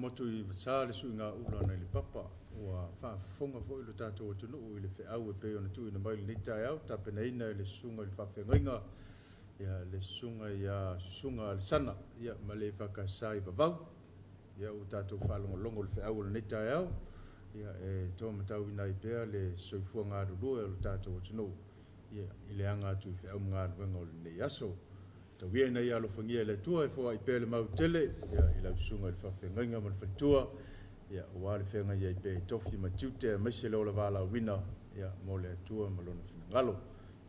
moto I sa le suinga ula na le papa ua whaafonga fo I lo tātou atunu I le wheau e peo na tui na mai le tai au tapena ina le sunga le whawhengainga ia le sunga ia sunga le sana ia ma le whakasai babau ia u tātou whalongolongo le wheau le tai au ia e tō matau ina I pea le soifua ngā rurua le tātou atunu ia I le anga atu I wheau ngā ruenga o le nei aso ta wia nei alo fangia le tua e fo I pele mau tele ia I lau sunga le whawhengainga ma le whatua ia o wale whenga ia I pe tofi ma tiute mai se leo la wala wina ia mo le tua ma lona whinangalo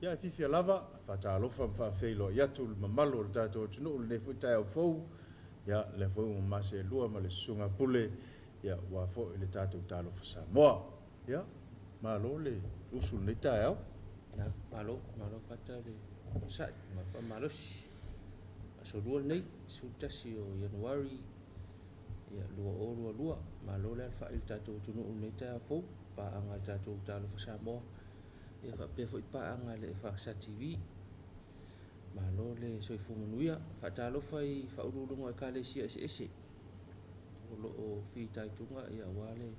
ia I fifi lava whata alofa mwhawheilo I atu le mamalo le tātou tunu le nefutai au fau ia le fau ma se lua ma le sunga pule ia wa fo I le tātou talo Samoa ia malo le usul nei tai au na malo fata le sai ma fa malo so lua nei su tasi o Januari ia lua malo le fa il tātou tunu nei tai fo pa anga tātou talo Samoa ia fa pe fo pa anga le fa sa TV malo le so fu manuia fa talo fai fa urulungo ka le ese lo o fi tai tunga ia wale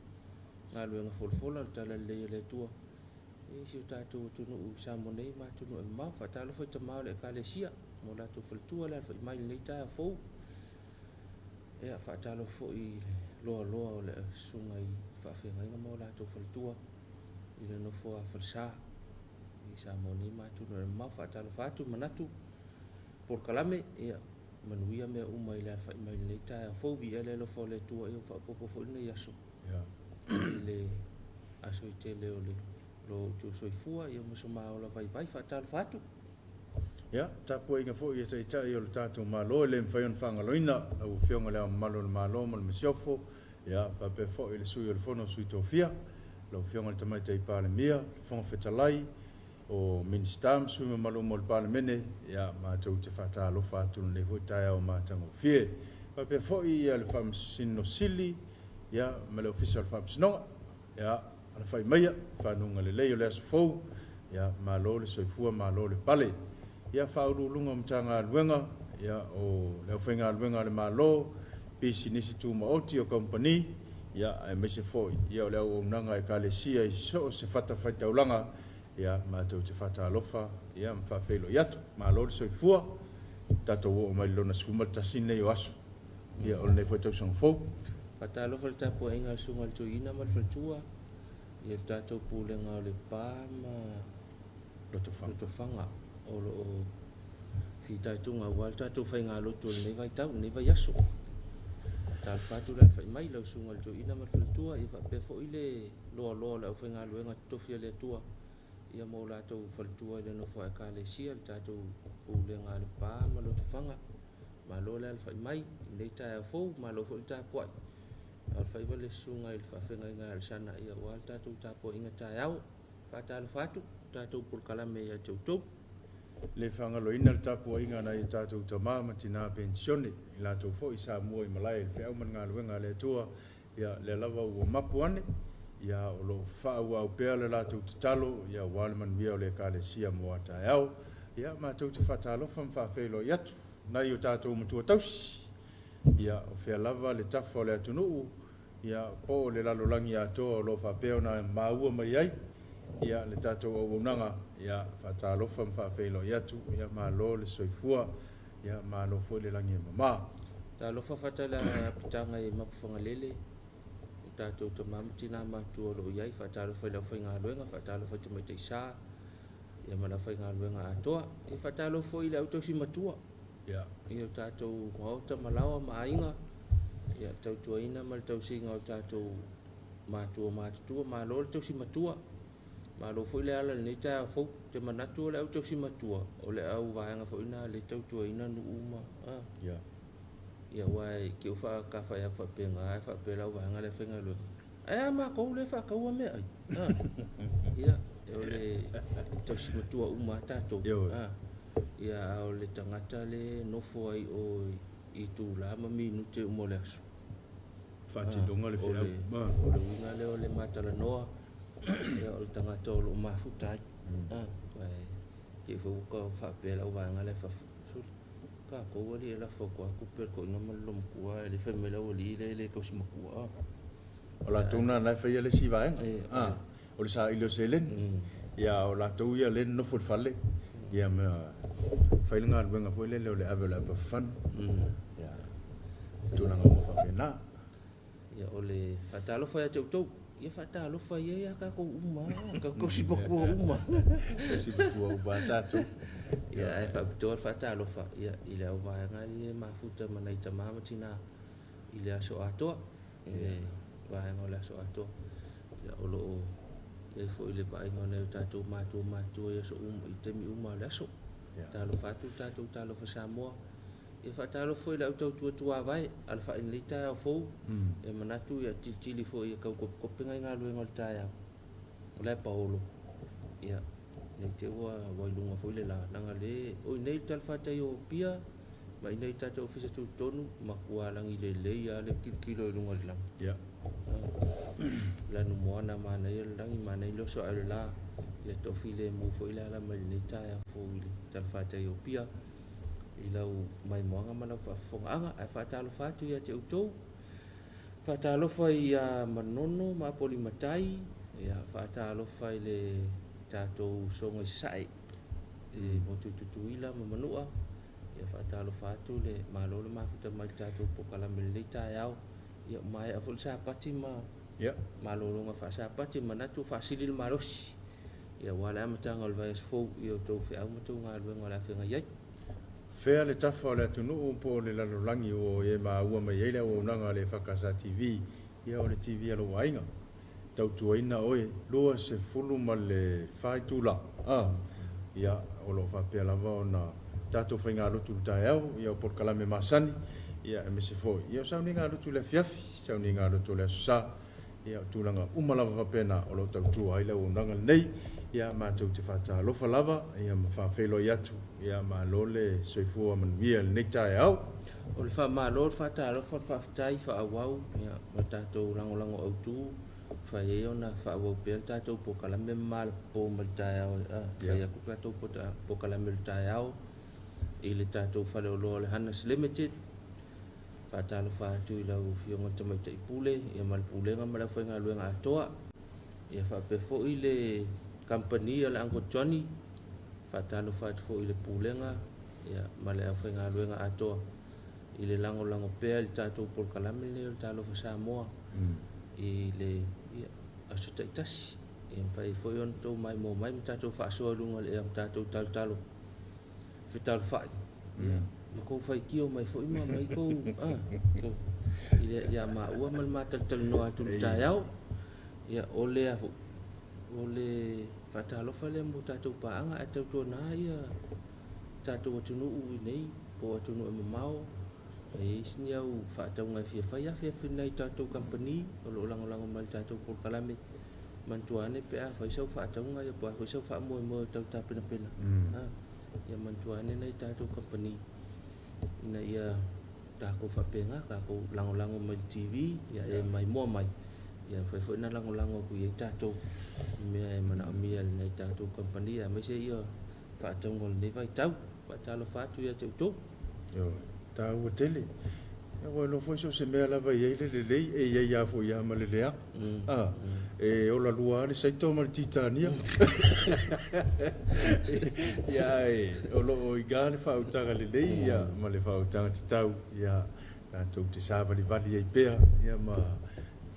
ngalo nga folfola tala le tua e si tātou tunu Samoa nei ma tunu ma fa talo fai tama le ka le sia mo la tu foltua la fa mai nei tai fo ia fa talo fo I lo le sunga I fa fenga mo la tu foltua I le no fo falsa I Samoa nei ma tunu ma fa talo fa tu manatu por kalame ia manuia me uma I le fa mai nei tai fo vi ele lo fo le tua ia fa popo fo nei aso ia le aso I te le ole lo tu soifua ia mo so maola vai fa talo fa tu ia tapu inga fo ia tai o le tātou malo le mwhaion whangaloina au whionga lea malo le malo mo le masiofo ia pa pe fo I le sui o le fono sui tofia lo whionga le tamaita I pāle mia le fonga whetalai o ministam sui me malo mo le pāle mene ia mātou te whata alofa atu le fo tai au mātango fie pa pe fo ia le whamsino sili ia ma le official whamsinonga ia ala whai maia whanunga le leo le aso fau ia malo le soifua malo le pale ia whaurulunga mtanga luenga ia o leo whenga luenga le malo pisi nisi tu maoti o company ia e mese foi ia o leo unanga e kalesia I so se fata whaitaulanga ia mātou te whata alofa ia mwhawhelo iatu malo le soifua tato o mai lona sfuma tasine I o aso ia o le nei whaitausang fau fata alofa le tapu inga le sunga le tuina ma le faltua ia tatou pulenga o le pā ma loto fanga o lo fi taitunga wal tatou whainga loto le nei vai tau nei vai aso tal fatu la fai mai lau sunga le tuina ma le faltua ia fa pe fo I le loa le whainga luenga tofia le tua ia mo la tau faltua le no fa ka le sia le tatou pulenga le pā ma loto fanga ma lo le fai mai nei tai fo ma lo fo tapu ai al fai vale sunga il fa fenga nga al sana ia wal tatu tapo inga tai au fa tal fatu tatu por kalame ia tau le whangaloina le tapu inga na I tātou tama ma tina pensione I lātou fo I Samoa I Malaya le whiau man ngā luenga le tua ia le lava ua mapu ane ia o lo whau au pea le lātou te talo ia wale man mia o le ka le sia mua tai au ia mātou te whatalofa mwhawhelo I atu nai o tātou matua tausi ia o whea lava le tafa o le atunuu ia o le lalolangi atoa o lo whapeo na maua mai ai ia le tātou au unanga ia whatalofa mwhawhelo I atu ia malo le soifua ia malo fo le langi mama ta lo fa fatala pitanga I mapufanga lele tatou to mamtina ma tu lo iai fa ta lo fa le whainga luenga fa ta lo fa te mai te sa ia mana whainga luenga atoa I fa ta lo fo I le autosi matua ia ia tātou ngauta malawa mainga ia tau tuaina ma le tau singa o tātou mātua ma lo le tau si matua ma lo foi le ala nei tai fo te manatu le tau si matua o le au vaenga fo ina le tau tuaina nu uma ia ia wai ki ufa ka fa ya fa penga fa pela vaenga le fenga lo ma ko le fa ka ua me ia o le tau si matua uma tātou ia o le tangata le nofo ai o I tu la ma minute o mo le aso Fati donga le whiau o le winga le o le matala noa ia o le tangata o lo mafutai ki fuka whapela o vanga le whafu ka ko wali la fo ko per ko ngam lom ko le famela wali le ko sima ko o la tuna na fa le si va o le sa ilo selen ya o la tu ya le no fu falle ya me fa le ngal benga fo le le avela pa fan ya tuna ngam fa pena ya ole fatalo fa ya tu ia fatalo fa ia ka ko uma ka ko sima ko uma si ko ba tatu ia ai fa to fatalo fa ia ile o va ngali mafuta manai tamama tina ile aso ato ile va ngola so ato ia olo ia fo ile ba ngone tatu matu ia so itemi uma la so talo fatu talo fa samo ia fatalo fo ile auto tua vai alfa in lita fo e manatu ia tili fo ia ka ko penga ngalo ngol ta ya ole paulo ia nei te wa lunga fo ile la nanga le o nei tal fata yo pia ma nei tata ofisa tu tonu ma kwa lang ile le ya le kilo lunga lang ya la no moana mana ia lang mana lo so ala la ia to file mo fo ile la mai nei ta ya fo ile tal fata yo pia ilau mai moanga mana fa fonga ai fatalo fatu ia te utou fatalo fa ia manono ma poli matai ia fatalo fa ile tato songa sai mo tu ila ma manua ia fatalo fatu le malolo ma futa mai tato pokala melita yao ia mai aful sa pati ma ya malolo ma fa sa pati manatu fasilil malos ia wala matanga vai fo ia to fe au matu ngal ngala fe ngai Fea le tafa o le atunu po le lalolangi o e ma ua mai eile o nanga le whakasa TV. Ia o le TV alo wainga. Tau tuaina oe, lua se fulu ma le whai tula. Ia o lo whapea lava o na tato whainga alutu tae au. Ia o porkalame masani. Ia e me se foi. Ia o sauni ngā alutu le fiafi. Sauni ngā alutu le asusa. Ia o tūlanga umalava whapena o lo tau tua aile o nanga nei. Ia mātou te whata alofa lava. Ia ma whawhelo i atu. Ia ma lole soifua manuia le nektae au. O le wha ma lor whata alofa whaftai wha awau. Ia ma tātou lango au tū. Wha e ona wha awau pēl tātou po kalame mal po maltae au. Wha ia kukatou po kalame maltae au. I le tātou whale o loa le Hannes Limited. Whatalo whātu I lau whionga tamaita I pule, ia malpulenga mala whainga luenga atoa. Ia whapefo I le company ala Uncle Johnny. Whatalo whātu fo I le pulenga, ia mala whainga luenga atoa. I le lango pea I tātou por kalame le talo fa Samoa. I le ia aso taitasi. Ia whai fo I on tau mai mo mai tātou whaasoa lunga le am tātou talo. Whetalo whai. Ko fai kio mai foi ma mai ko ile ya ma ua mal mata tel no atu tayau ya ole afu ole fatalo fale mo tatu paanga atu to na ya tatu tunu u nei po tunu mau e snia u fatau ngai fia nei tatu company lo lang mal tatu por kalame mantuane pe a fai sau fatau ngai po fai sau fa mo tau ta pena ya mantuane nei tatu company ina ia ta ko whapenga ka ko lango mai TV ia e mai mo mai ia foi na lango ku ia tato me mana mia nei tato company ia me se ia fa tongol nei vai tau pa talo fatu ia tu yo ta o tele e o lo foi so se me la vai ele le e ia fo ia male le e o la lua le sai to mal titania ya o lo i gane fa utanga le ia ma le fa utanga tau ia tanto te sava li vali ai pea ia ma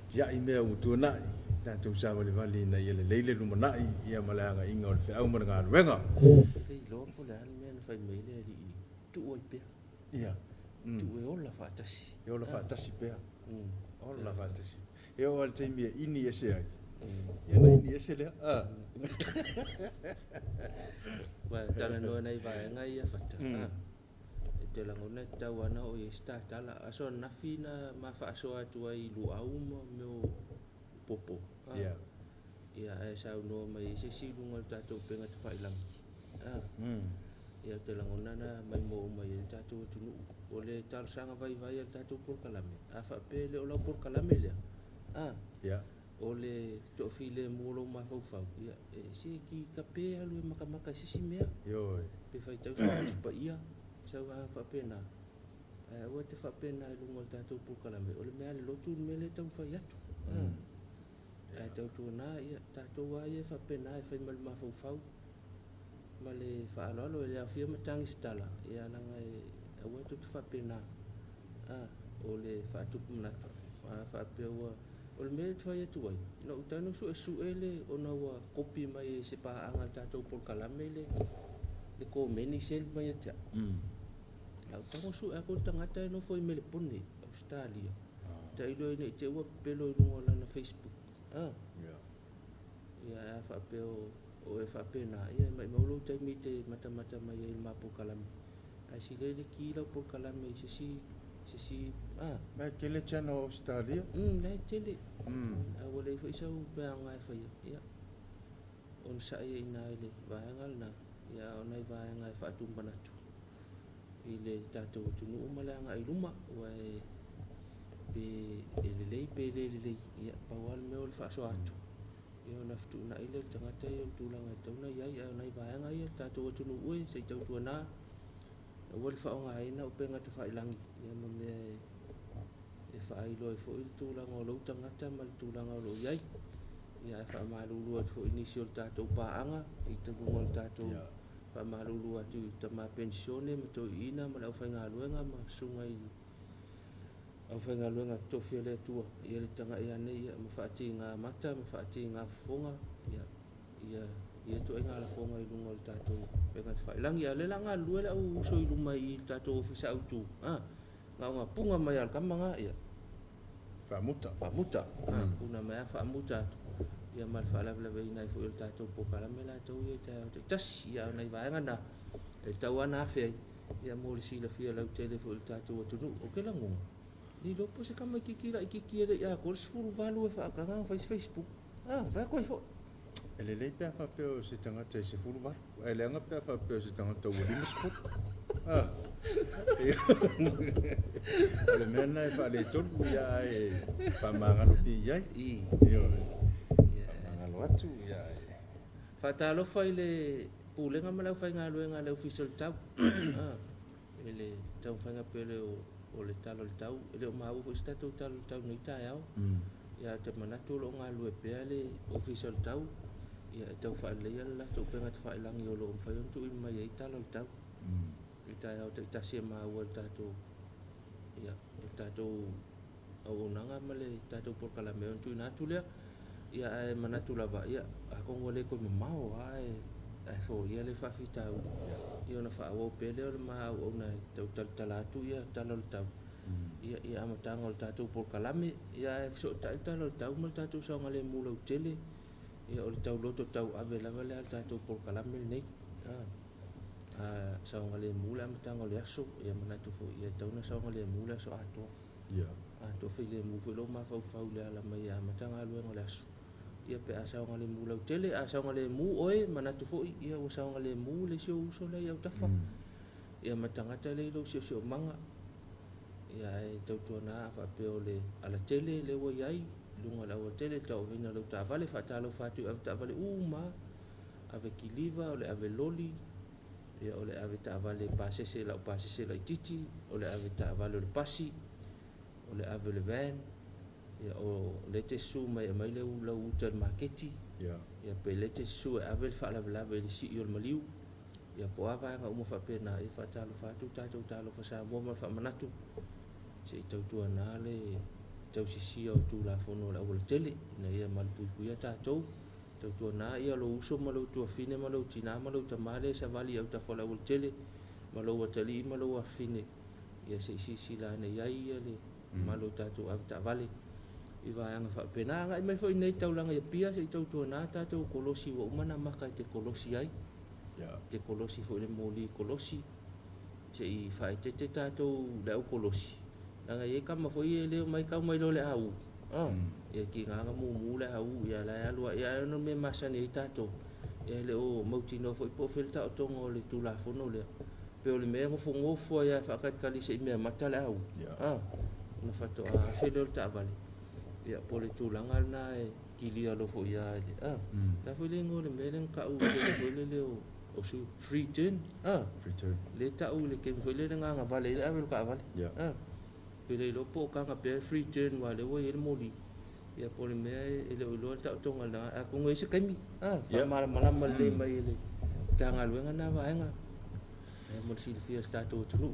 dia I mea utu nai tanto sava li vali na ia le leile lumanai ia ma langa inga o le fe au ma ngā ruenga ei lo ko le ani mea fai mai le ri tu oi pea ia tu e ola fatasi e ola fatasi pea ola fatasi e o al teimi ini ese ai ia na ini ese le wa tala no nei vai ngai ia fata e te langona tau ana o sta tala aso na fina ma fa so atu ai lu au mo popo ia e sa no mai se si lunga tatu penga te fai lang ia te langona na mai mo mai tatu tunu ole tar sanga vai tatu por kalame a fa pele o la por kalame le ia ole to file molo ma fau ia e si ki kape alu makamaka sisi mea yo pe fai tau pa ia tau whapena. Ua te whapena I lunga le tātou pukalame. O le mea le lotu me le tau whai atu. Tau tūna ia tātou wā ia whapena e whai mal mawhau. Ma le whaaloalo e le awhia matangi stala. Ia langa e ua tu te whapena. O le whaatupu manatu. Whapea ua. O le mea te whai atu wai. Na utano su e le o na ua kopi mai e se paanga le tātou pukalame le. Le ko meni sel mai atia. Au tango su e ko tangata e no foi me le pone Australia. Ta ilo ine te ua pelo I lunga lana Facebook. Ia e whapeo o e whapena. Ia mai maulo taimi te mata mai e ma pukalame. Ai si le ki lau pukalame se si Mai kele channel Australia? Lai tele. Au le foi sau pe anga e fai. Ia. On sa ia ina ele vaengal na. Ia onai vaenga e whaatumba natu. I le tātou tunu umalanga I luma ua e lelei pe lelei ia paual meo le whaaso atu ia ona fituna I le tangata ia tūlanga I tauna iai a onai vaenga ia tātou tunu ue sei tau tuana ua le whaonga aina o penga te whailangi ia ma mea e whaailo e fo I le tūlanga o lau tangata ma le tūlanga o lau iai ia e whaamalulua te fo inisi o le tātou paanga I tagunga le tātou Whamalulu atu I tama pensione ma tō ina ma lau whainga luenga ma sunga I au whainga luenga tofia le atua ia le tanga ia nei ia ma whaati ngā mata ma whaati ngā fonga ia tu inga la fonga I lunga le tātou penga te whailangi a le langa lue le au uso I luma I tātou ofisa autu ngā unga punga mai al kamanga ia Whamuta una mai a whamuta atu ia mal whaalawlawe I nai fo il tātou pokalame la tau ia te tasi ia nei vaenga na e tau ana awhai ia mōle sila fia lau tele fo il tātou atunu o ke langonga ni lopo se kama kikira I kikira ia kores furu valu e whaakanga Facebook whai koe fo e le lei pia whapeo se tangata se furu valu e le anga pia whapeo se tangata ua lima sport o le mea nai whaale tolu ia e whamangalo pi iai atu ia whaatalofa I le pūlenga ma lau whainga luenga lau official tau e le tau whainga pele o le talo le tau e le o maua ko istatou talo le tau nei tae au ia te manatu lo ngā lue pea le official tau ia e tau whaaleia le lato penga te whailangi o lo mwhaiontu I mai e talo le tau I tae au te tasia maua le tatou ia le tatou au onanga ma le tatou porkalame ontu I nātu lea ia e manatu lava ia a kongo le ko mamao ai fo ia le whawhitau ia ona whaawau pele o le maa o na tau talatu ia talo le tau ia amatanga o le tātou porkalame ia e fiso talo le tau ma le tātou saonga le mula utele ia o le tau loto tau ave lava le tātou porkalame le nei saonga le mula amatanga o le aso ia manatu fo ia tauna saonga le mula so ato ato whi le mufu lo mawhau le ala mai amatanga aluenga le aso ia pe asaonga le mu lau tele asaonga le mu oe manatu foi ia asaonga le mu le sio uso le au tafa ia matangata le lo sio manga ia e tautuana fa peo le ala tele le wo iai lunga la o tele tau vina lo ta vale fa talo fatu au ta vale uma ave kiliva o le ave loli ia o le ave ta vale pasese la titi o le ave ta vale le pasi o le ave le van ia o le te su mai le ula uta marketi ia pe le te su e ave fa la le si o le maliu ia po ava nga uma fa pena e fa talo fatu talo fa sa mo fa manatu se tau tu ana le tau si o tu la fono la o le tele na ia mal pu ia tau tu ana ia lo uso ma lo tu fine ma lo tina ma lo tamale sa vali au ta fola o le tele ma lo tali ma lo fine ia se si la ne ia ia le ma lo tatu au ta vale I vai anga fa pena nga mai foi nei tau langa ia pia se tau tona tatu kolosi wa umana maka te kolosi ai te kolosi foi le moli kolosi se I fa te tatu da kolosi langa ia kama foi le mai ka mai lo le au ia ki nga mu le au ia la alua ia no me masani tatu ia le o mautino foi po felta o tongo le tula fono le pe o le me ngofo ia fa ka kali se me mata le au na fato a fedol ta vale ia pole tulanga na e kilia lo fo ia le la fo le ngore melen ka u le fo le o o su free turn return le tau le ke foi le nga vale le ave ka vale pe le lo po ka pe free turn wa le wo ye moli ya pole me e le lo ta tonga na a ko ngai se kemi fa mala mala le mai le tanga luenga na va nga e mo si fia sta to tunu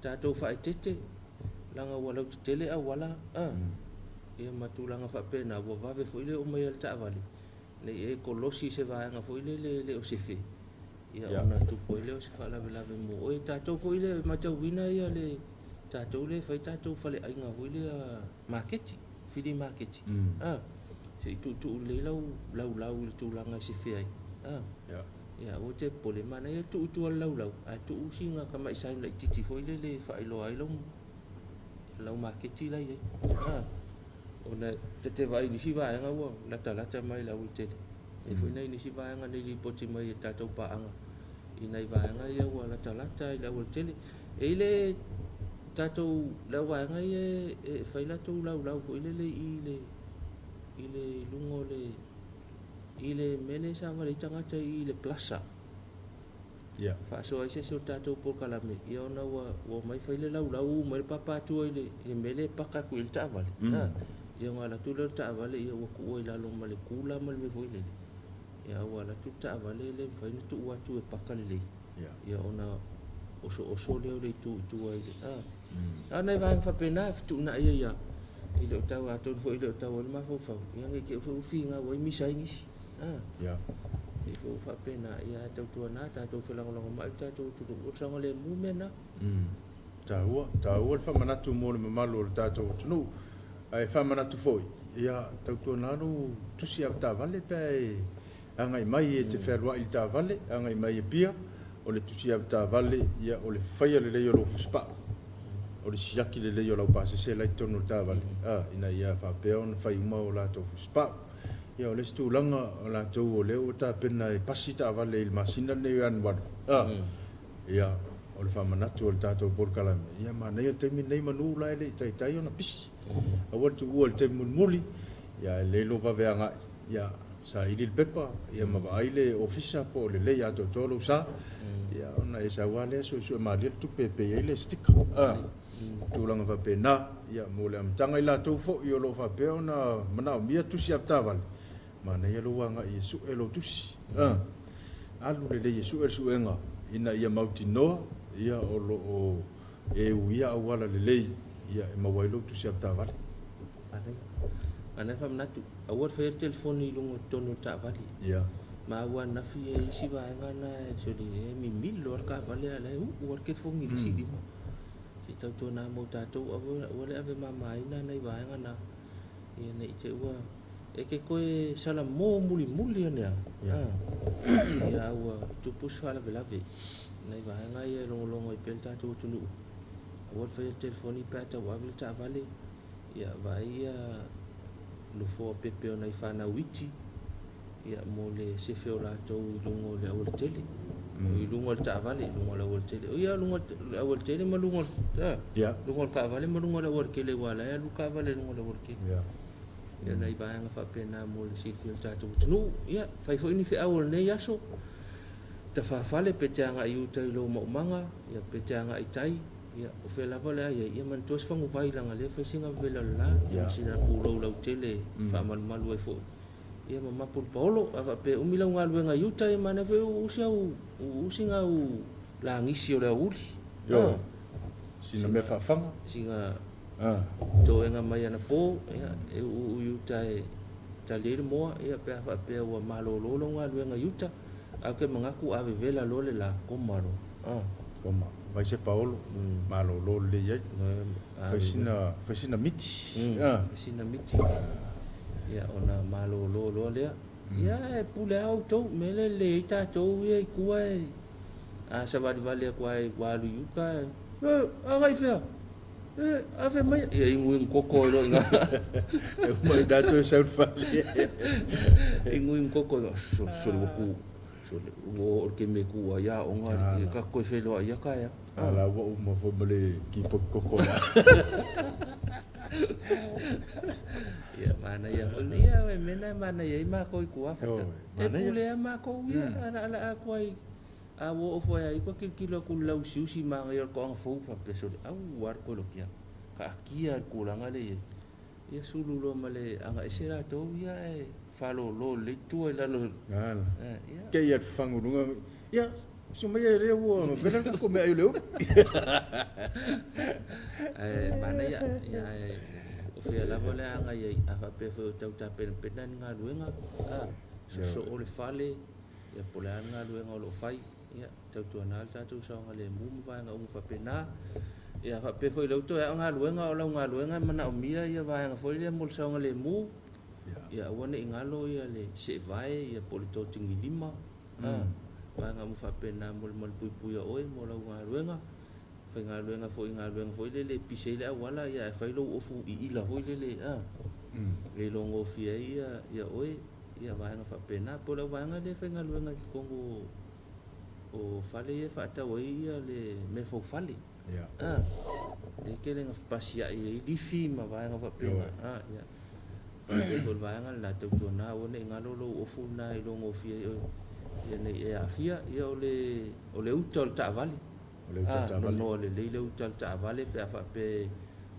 ta to fa tete langa wala tele a wala e matulanga fa pena wo va ve foi le o mai ta vale le e kolosi se va nga foi le o se fe ia ona tu po le o se fa la mo o ta to foi le ma ta wina ia le ta to le fa ta to fa le ai nga foi le market fili market se tu le lau tu langa se fe ai ya o te pole mana ia tu lau a tu singa ka mai sai le titi foi le fa ai lau market la ia ona te vai ni si vai nga wo lata mai la uite e foi nei ni si vai nga nei poti mai ta to pa anga i nei vai nga ia wo lata la uite e le ta to la vai nga e fai la to lau foi le ile lungo le ile mele sa va le tanga te ile plaza fa so ai se ta to por kala me ia ona wo mai fai le lau mai papa tu ile mele paka ku il ta vale ia ngala tu le ta vale ia wo ku ila lo male kula mal me foi le ia wala tu ta vale le fai tu wa tu e pakale le ia ona o le tu ai ana vai fa pena tu na ia ile ta wa tu foi ile ta wa ma fo ia ke fo finga wo mi sai ni e fo fa pena ia tu na ta tu fe la lo ma ta tu o sanga le mu mena ta wa fa manatu mo le malo ta tu no ai fa manatu foi ia tu na no tu si ta vale pe anga mai e te ferwa il ta vale anga mai e pia o le tu si ta vale ia o le faia le lo fuspa o le siaki le lo pa se la tonu ta vale ina ia fa peon fa uma o la to fuspa ia o le stu langa o la to o le o ta pena e pasita vale il masina ne an wa ia o le fa manatu o le ta to por kala ia ma nei te mi nei manu la le tai ona pis a wat tu o te mulmuli ia le lo va veanga ia sa il pepa ia ma vai le ofisa po le ya to tolo sa ia ona e sa wale so ma le tu pepe ile stick tu langa va pena ia mo le amtanga ila to fo io lo fa pe ona mana mia tu si aptaval mana ia lo wanga i su elo tu si alu le yesu enga ina ia mauti no ia o lo o e uia wala le ia e mawailo tu si aptaval ana fam natu awar fa telefoni lungo tonu ta vali ma wa na fi si va ngana so di mi lor ka vale ala war ke fongi di sidi mo si tau to na mo ta to wala ave mama ina nei va ngana e nei te wa e ke koe sala mo muli ne ya wa tu pus fala velave nei va nga ye longo i pelta to tunu awar fa telefoni pa ta wa ta vale ya va ia lo fo pepe ona i fana witi ia mo le se fe ola to lungo le awol tele i lungo ta vale lungo la awol tele o ia lungo awol tele ma lungo lungo ka vale ma lungo la awol kele wala ia lu ka vale lungo la awol kele ia nai ba nga fa pena mo le se fe ta to no ia fai fo ni fe awol ne yaso ta fa fale petanga i utai lo mo manga ia petanga i tai ia o fe la vale ia man tos fangu vai langa le fa singa vela la sina pulo la tele fa mal malu fo ia mama pul paulo ava pe umila ngalu nga yuta e mana fe u singa u la ngisi o la uli sina me fa fanga singa to nga mai na po ia e u yuta e tale mo ia pe ava pe o malo lo ngalu nga yuta ake mangaku ave vela lo le la komaro koma vai se Paulo malo lo le ia fasina miti fasina miti ia ona malo lo le ia e pule au to mele le ta to ia kuai a sa vale kuai walu yuka ai fe ave mai ia ingui koko lo nga mai dato sa fale ingui koko so ku o ke me ku ya o nga ka ko fe lo ya ka ya ala wa mo fo mele ki koko ya mana ya ya mena mana ya ma ko ku afata e pule ma ko ya ala ko ai a wo fo ya ko kilo ku lau siusi ma ngai ko ang fo fa peso au war ko lo kia ka kia ku langa le ia sulu lo male anga esera to ia e falo lo le tu la lo ke ia fangurunga ia suma ia re wo no bela ko me ai leo mana ya o fe la vole anga ia a fa pe fo tau ta pen penan nga luenga so o le fale ia pola nga luenga lo fai ia tau tu na ta tu so nga le mu va nga un fa pena ia fa pe foi lo to nga luenga o nga luenga mana o mia ia va nga foi le mol so nga le mu ia wona ingalo ia le se vai ia polito tingi lima va nga mu fa pena mol pui oi mo lo nga luenga fa nga luenga foi le pise le wala ia fa lo o fu I la foi le le lo ngo fi ia oi ia va nga fa pena po lo va nga le fa nga luenga kongo o fale ia fa ta oi ia le me fo fale le ke le nga pasia I li fi ma va nga fa pena ia e ko va nga la te to na o ne nga lo o fu na I lo ngo fi ia ne ia fia ia o le utol ta vale no le utol ta vale pe fa pe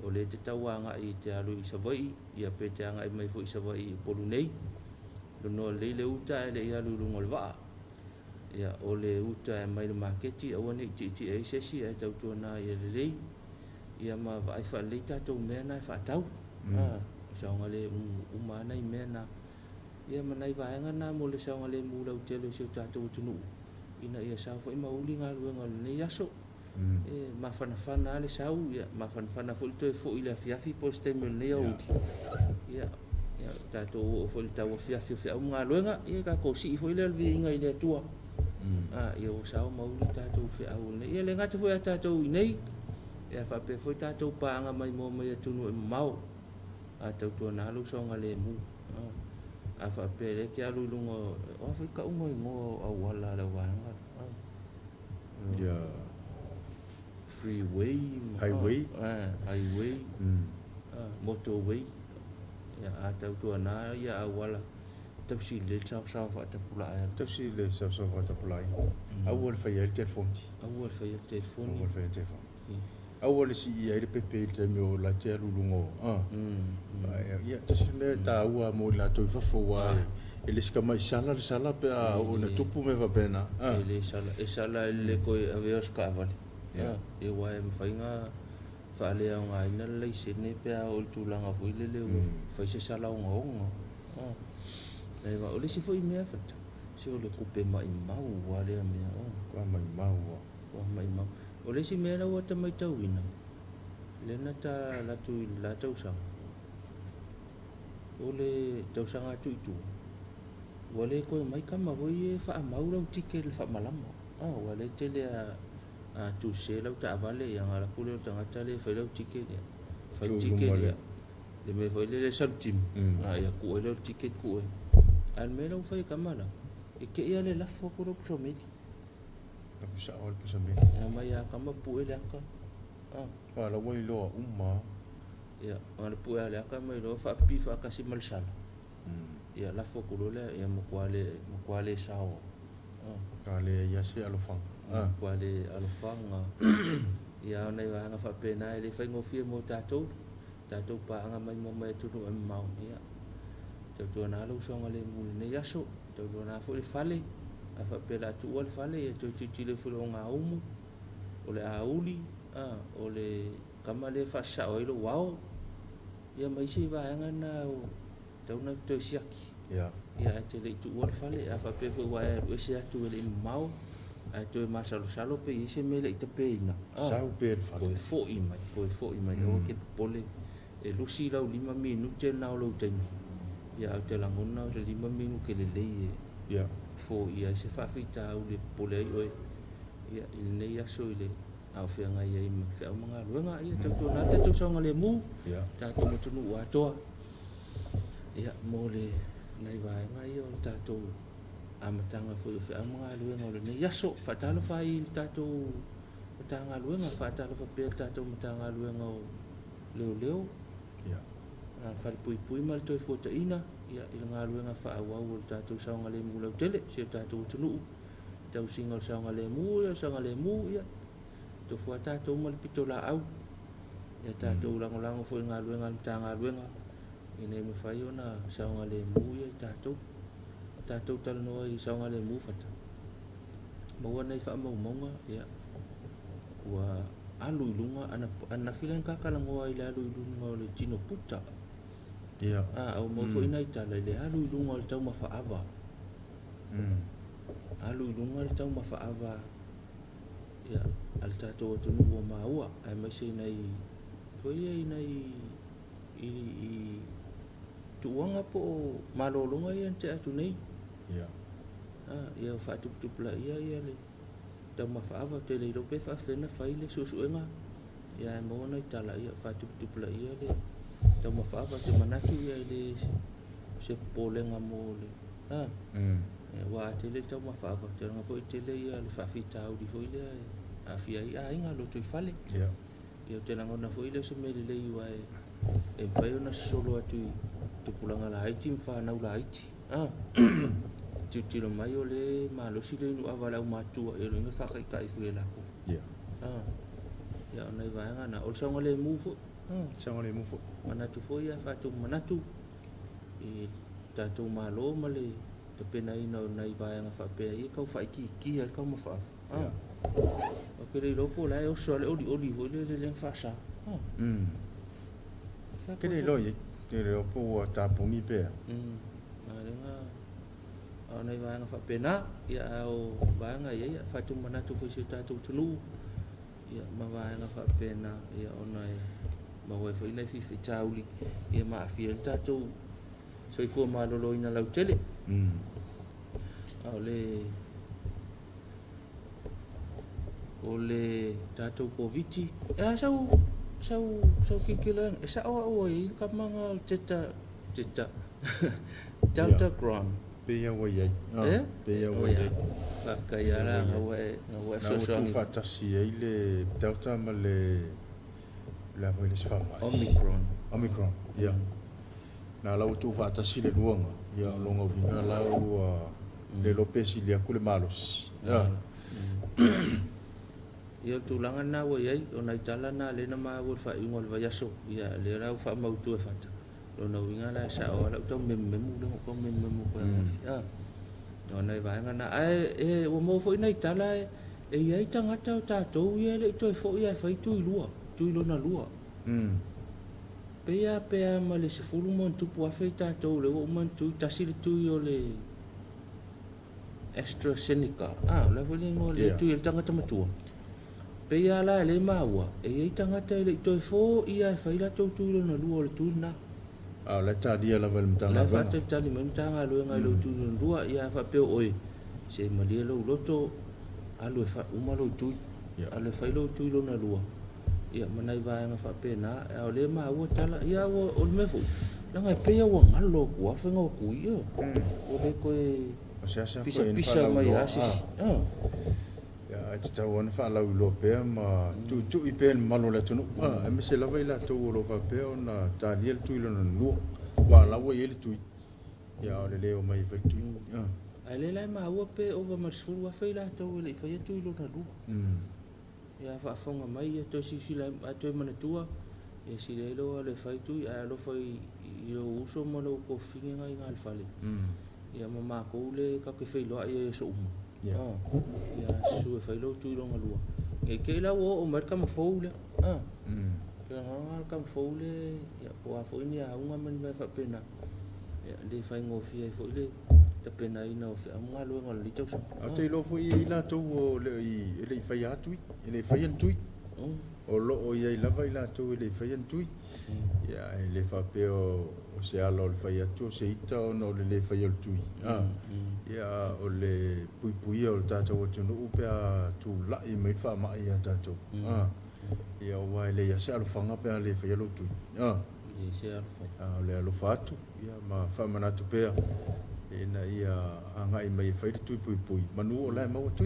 o le te tawanga I te alu I savai ia pe te anga I mai fo I savai polu nei no le uta le ia lu ngol va ia o le uta mai le marketi o ne ti ai sesi ai tau tu na ia le ia ma vai fa le ta to me na fa tau sa nga le uma na me na ia mana I vai nga na mo le sa nga le mu lau te le se ta to tunu ina ia sa fo I ma uli nga lu nga le ia so ma fana le sau ia ma fana fo to fo I le fiafi po ste me le o ia ia ta to fo ta o fiafi fa nga lu nga ia ka ko si fo le vi nga ile tua ia o sa ma uli ta to fa o le ia le nga te fo ta to nei ia fa pe fo ta to pa nga mai mo mai tunu mau a tau to na lu so nga le mu a fa pe le kia lu ngo o fa ka ngo a wala la wa ya freeway highway motorway ya a tau to na ya a wala tau si le sa fa ta pula ya tau si le sa fa ta pula awol fa ya telefon awol si ia le pepe le mo la te lulungo ia tasi le ta ua mo la to fo wa ele ska mai sala pe a o na tupu me va pena ele sala le ko ave oska vale e wa em fainga fa le nga ina le se ne pe a o tu langa fo ile le fa se sala o ngo e va o le si fo I me fa se o le kupe mai mau wa le me ko mai mau o le si mea lau ata mai tau ina le na ta la tau sang o le tau sang atu itu o le koe mai kama hoi e wha mau lau tike le wha malama o le te le a tu se lau ta avale yang ala kule o tangata le whai lau tike le whai tike le me whai le salu tim ia kue lau tike kue al me lau whai kama lau e ke ia le lafo kuro kuso medi bisa awal bisa me mai ya kama pu ele aka la wai lo umma ya ala pu ele aka mai lo fa pi fa kasi mal sala ya la fo ko le ya mo kwale sao kale ya se alofang kwale alofang ya nei wa nga fa pena ele fa ngo fi mo tato pa nga mai mo mai tu no mau ya to na lo so ngale mu ne ya so to na fo le fale afa pela tu wal fale e to tile fu nga umu ole auli o le kamale fa sa o lo wao ya mai si va nga na o tau na to siaki ya te le tu wal fale afa pe fu wa e se tu le mau a to ma salo pe ise me le te pe ina sa pe fale ko fo I mai o ke pole e lusi la 5 minuto na lo te ya te la ngona le 5 minuto ke le ya fo ia se fa fita o le pole oi ia ne ia so ile a fe nga ia ma fe nga luenga ia to na te so nga le mu ya ta to mo tunu wa to ia mo le nei vai nga ia ta to a matanga fo fe nga luenga le ne ia so fa ta lo fa I ta to matanga luenga fa ta lo fa pe ta to matanga luenga leo ya fa pui mal to fo ta ina ia nga luenga fa wa o ta to sa nga le mu le tele se ta to tunu tau singa sanga le mu ia to fu tatou mo le pitola au ia tatou lango foi ngaluenga tanga luenga ine me fai ona sanga le mu ia tatou tal no i sanga le mu fata mo nei fa mo monga ia wa alu lunga ana filen kakalango ai le alu lunga le tino puta ia au mo foi nei tala le alu lunga le tau mafaava alu lunga le tau mafaava ia al tatou tunu o maua ai mai sei nei foi nei i tuanga po malolonga ia te atu nei ia ia fa tup la ia le tau mafaava te le lope fa fena fai le susuenga ia mo nei tala ia fa tup la ia le tau mafaava te manatu ia le se polenga mo le wa te le tau mafaava te nga foi te le ia le fa fita au di foi le a fia ia inga lo tu fale ia te nga na foi le se me le ia e fai ona solo atu tu pulanga la haiti mfa na la haiti tu tiro mai o le malo si le nu avala o matua e lo nga fa kai fu la ko ia ona va nga na o songa le move mana tu foi ia fa tu mana tu e tatu malo male te pena ina nai vai nga fa pe i ka fa ki al ka mo fa o ke le lopo la o so le oli ho le fa sa ke le lo ye ke le lopo ta pungi pe na le nga o nai vai nga fa pena ia o vai nga ia fa tu mana tu fo se tatu tunu ia ma vai nga fa pena ia o nai ma we fo ina fi tauli ia ma fi el tatu so i fu ma lo ina lau tele ole tatou poviti sau kikilang sa o i ka mga teta Delta Grand pe ya wa ye fa kaya la ngawe so so tu fa tasi ile Delta ma le la voile fa Omicron ya na la tu fa tasi le luanga ya longa vinga la le lopesi le akule malos ia tulangan na wa ye ona itala na le na ma wo fa ingol va yaso ia le ra fa ma tu fa ta lo na winga la sa o la to mem ko ya ona va nga na ai o mo fo ina itala e ia tanga ta to ia le to fo ia fa tu lo na lua pe ma le se fulu mon tu po fa ta to le o man tu ta si tu yo le AstraZeneca la fo le mo le tu il tanga tamatua pe ia la le maua e ia tangata le to fo ia fa ila to tu lo na lua le tu na la ta dia la vel mtanga la fa te tali mtanga lo nga lo tu lo lua ia fa pe oi se mali lo loto alo fa umalo tu alo fa lo tu lo na lua ia manai va nga fa pe na le maua tala ia o me fo la nga pe ia wa ngalo ko fa ngo ku ia o be ko pisa mai asis ya tsa wan fa la lo pe ma tu i pe malo la tu a me se la vai la tu lo fa pe ona ta diel tu lo no wa la wo yel tu ya le o mai fa tu ale la ma wo pe over mas fu wa fa la tu le fa tu lo na lu ya fa fonga mai to si la to mana tua ya si le lo le fa tu a lo fa yo uso mo lo ko finga ngal fa le ya mama ko le ka ke fe lo ya so ya su fa lo tu lo ngalua ke la wo o mar ka mo fo le ke ka mo fo le ya po a fo ni a unha men fa pena ya le fa ngo fi fo le ta pena ina o fa ngalo ngal li tau sa a te lo fo i la to le fa ya tu le fa yan tu o lo o ia la vai la to le fa yan tu ya le fa pe o se alo le fa ya tu se ita o no le fa ya tu ya o le pui o ta to tu no pe a tu la i me fa ma ia ta to ya wa le ya se alo fanga pe le fa ya lo tu se alo fa le alo fa tu ya ma fa mana tu pe ina ia anga i me fa tu pui manu o la ma tu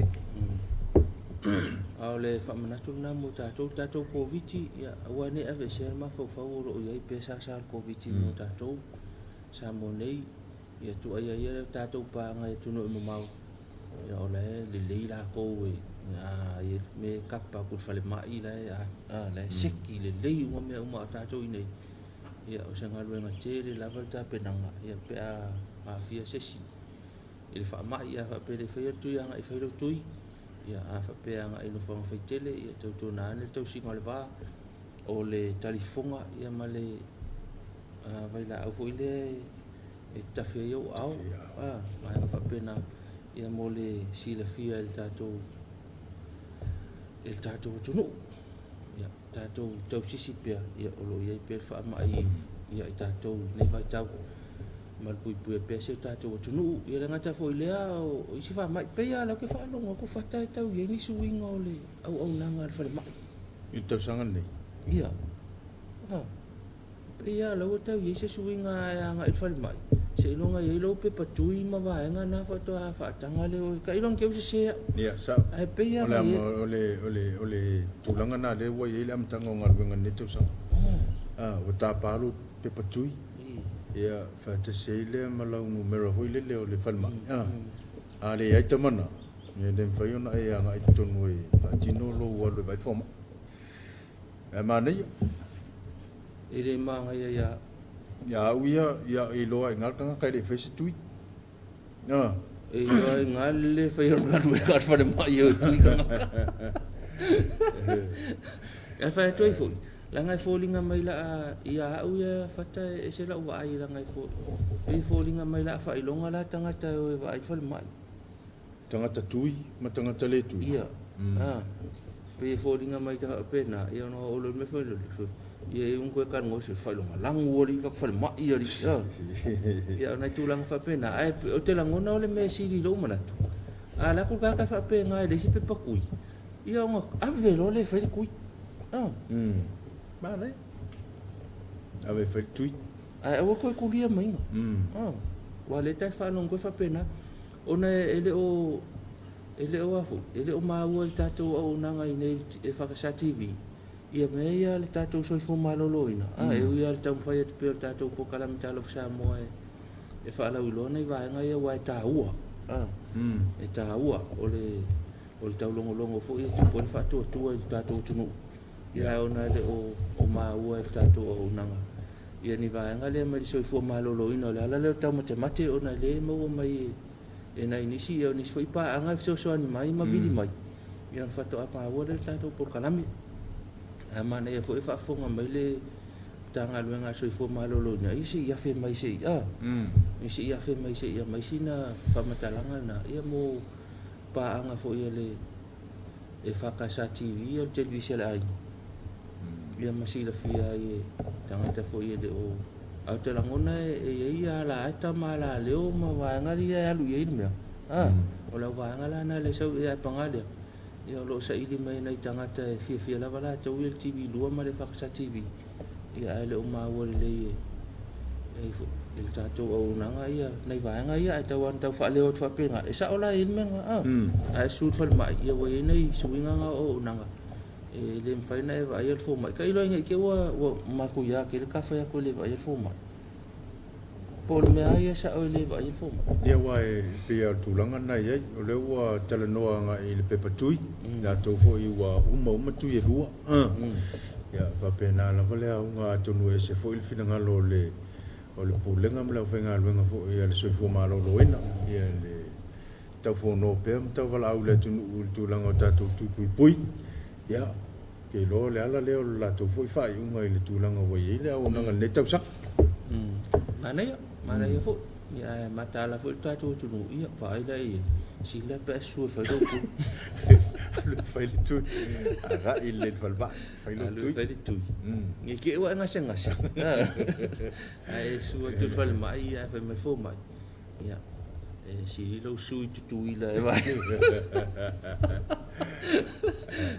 le fa mana tu na mo ta to covid ya wa ne ave se ma fo ro ya pe sa covid mo ta to sa mo nei ya tu ai ta to pa nga tu no mo mau ia o le lei lakou ia me kapa ku fale mai le seki le lei uma mea uma tātou i nei ia o se ngaluenga te le lava ta penanga ia pea mafia sesi i le whaamai ia whapere whaia tui anga i whairo tui ia a whapea anga ino whanga whaitele ia tau nāne tau singa le wā o le talifonga ia ma le vaila au fo i le e tawhia iau au mai a whapena ia mo le sila fia il tātou tunu ia tātou tau sisi pia ia olo ia i pia whaamai ia i tātou nei vai tau malpui pui pia se tātou tunu ia le ngata fo i lea o isi whaamai pia lau ke whaalonga ko whatai tau ia ni suinga o le au nanga al whale mai I tau sangan nei ia pia lau tau ia se suinga anga il whale mai se ilonga ia ilo pe patui ma vaenga na foto a whaatanga leo ka ilong keu se sea ia sa ai pia ole tulanga na le wa ia le amtanga o ngaluenga nei tau sangan o tā palu pe patui ia whaata seile malau no mera hoi le leo le whalma a le ai tamana ia le mwhaiona e anga i tonu e patino lo walu e vai whoma e mānei e le manga ia au ia i loa i ngalkanga kai le whaise tui e loa i ngale whaiona ngadu e kār whare mai o tui kanga e whai tui fui langai fōlinga mai la ia au ia whata e se lau wa ai langai fōlinga mai la whailonga la tangata o e wa ai whale mai tangata tui ma tangata le tui ia pe fōlinga mai ta pena ia no olo me whale ia e un koe kan ngos whailonga langu ori ka whale mai ori ia nai tūlanga whapena ai o te langona o le me siri lo manatu a la ku ka whapena e le si pe pakui ia onga avelo le whale kui Mānei awe whai tui ai awa koe kuria mai wa le tai whanong koe whapena ona ele o afu ele o maua i tātou au nanga i nei e whakasa TV ia mea ia le tātou soifo maloloina e ui a le tau mwhai atu peo tātou po kalami tālo whasa moa e whaalau ilona i vaenga ia wa e tā ua e tā ua o le tau longo fo ia tupo le whaatua tua i tātou tunu ia ona le o maua e tātou o nanga ia ni vaenga le mai soifo maloloina o le ala le tau mate ona le maua mai e nai nisi ia nisi fo i pā anga soani mai ma vili mai ia na whato apa ua le tātou po kalami a mana ia fo e whaafonga mai le tanga luenga soifo maloloina isi ia fe mai se isi ia fe mai se ia mai sina whamatalanga na ia mo pā anga fo ia le e whakasa TV o televisia le aini ia masila fia e tangata fo ia de o au te langona e ia la ata ma la leo ma waanga ia alu ia mea o la waanga la na le sau ia pangalia ia lo sa ili mai nei tangata fia la wala tau il TV lua ma le whakasa TV ia ele o maua le e il tātou au nanga ia nei waanga ia e tau antau whaaleo tu whapenga e sa ola il menga a sūt whal mai ia wai nei suinga nga o nanga e le mfaina e vai al fo mai kai lo ngai ke wa maku ya ke le kafa ya ko le vai al fo mai por me ai sa o le vai al fo mai ia wai pe al tulanga nai ai o le wa talanoa nga i le pepatui la to fo i wa uma tui e lua ia va pena la vale a unga tonu e se fo il fina ngalo le o le pulenga mla fenga luenga fo ia le soifo malo loina ia le tau fo no pe tau vala au le tunu tulanga tatu pui ia ke lo le ala leo la to foi fai unga i le tulanga wa i le au nanga le tau sak mana ia fo ia mata la fo tatu tunu ia vai la ia si la pe su fa do ku le fai le tu aga i le falba fai le tu ngi ke wa ngasa ai su tu fal mai ia fa me fo mai ia e si lo su tu ila e vai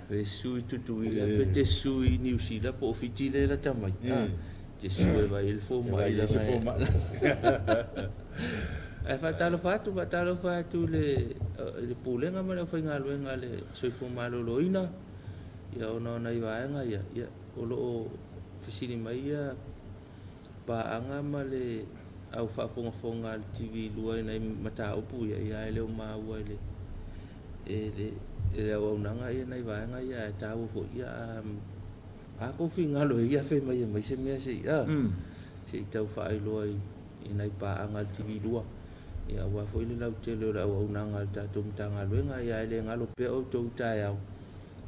e su tu ila pe su i New Zealand po fitile la tamai te su e vai il fo mai la e fatalo fatu le pulenga ma le fainga luenga le soifo maloloina ia ona i vaenga ia o lo fisini mai ia pa anga ma le au whaafonga le TV lua i nei mata upu ia ele o maua ele le au nanga ia nei vaenga ia tau fo ia a ko finga lo ia fe mai se me se se tau fa lo i nei pa anga TV lua ia wa fo ile lau te le au nanga ta tum tanga luenga ia le ngalo pe o to ta ia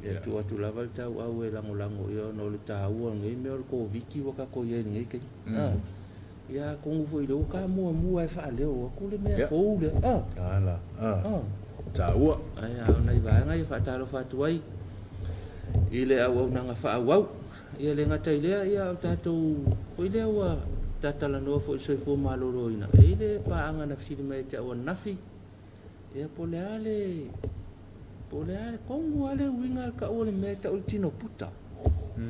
ia tu lava tau au e lango ia no le tau ngai me ko viki wa ka ko ia ngai ke ia ko ngu fo ile o ka mu e fa le o ko le me fo le ala tau ai nei vaenga ia fa talo fa tuai ile au nanga fa au ia le ngata ile ia tatou ko ile wa tatala no fo so fo maloro ina ile pa anga na fili mai te o nafi ia poleale kongu ale winga ka o le meta o tino puta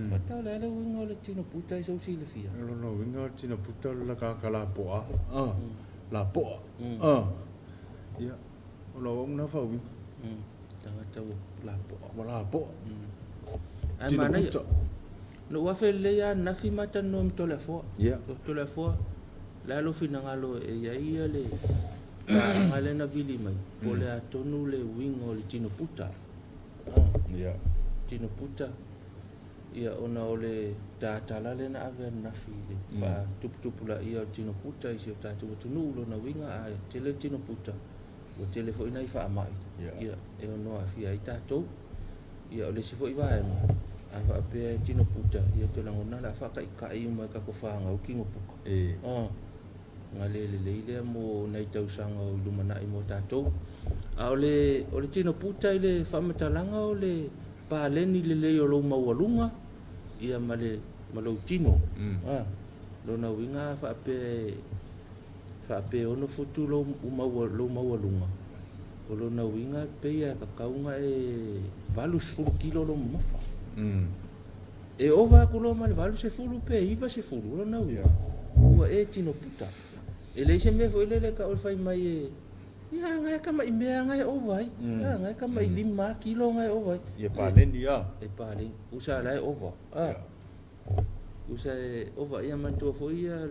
patala ale winga o le tino puta i so si le fia no winga o tino puta la ka la po la po ia o lo na fa wi tanga tau la po ai mana no wa fe le ya na fi mata no to le fo to le fo la lo fina ngalo e ia le ngale na vili mai po le atonu le wingo le tino puta tino puta ia ona ole tatala le na ave na fi le fa tupu la ia tino puta i se tatu tunu lo na winga a tele tino puta o telefoni nai fa mai ia e ono a fi ai tatu ia ole se fo i vai ava pe tino puta ia te langona la fa kai mai ka ko fa nga o kingo puka ngale le mo nei tau sanga o lumana i mo tatou a ole tino puta ile fa matalanga ole pa leni le o lo mawalunga ia male malo tino lo na winga fa pe ono futu lo mawalunga o lo na winga pe ia ka kaunga e valus full kilo lo mafa e ova kulo male valu se fulu pe iva se fulu na ua ua e tino puta e le se me foi le ka o fai mai e ia ngai ka mai me ngai ova ia ngai ka mai 5 kilo ngai ova ia palen dia e palen usa lai ova usa ova ia mantua foi ia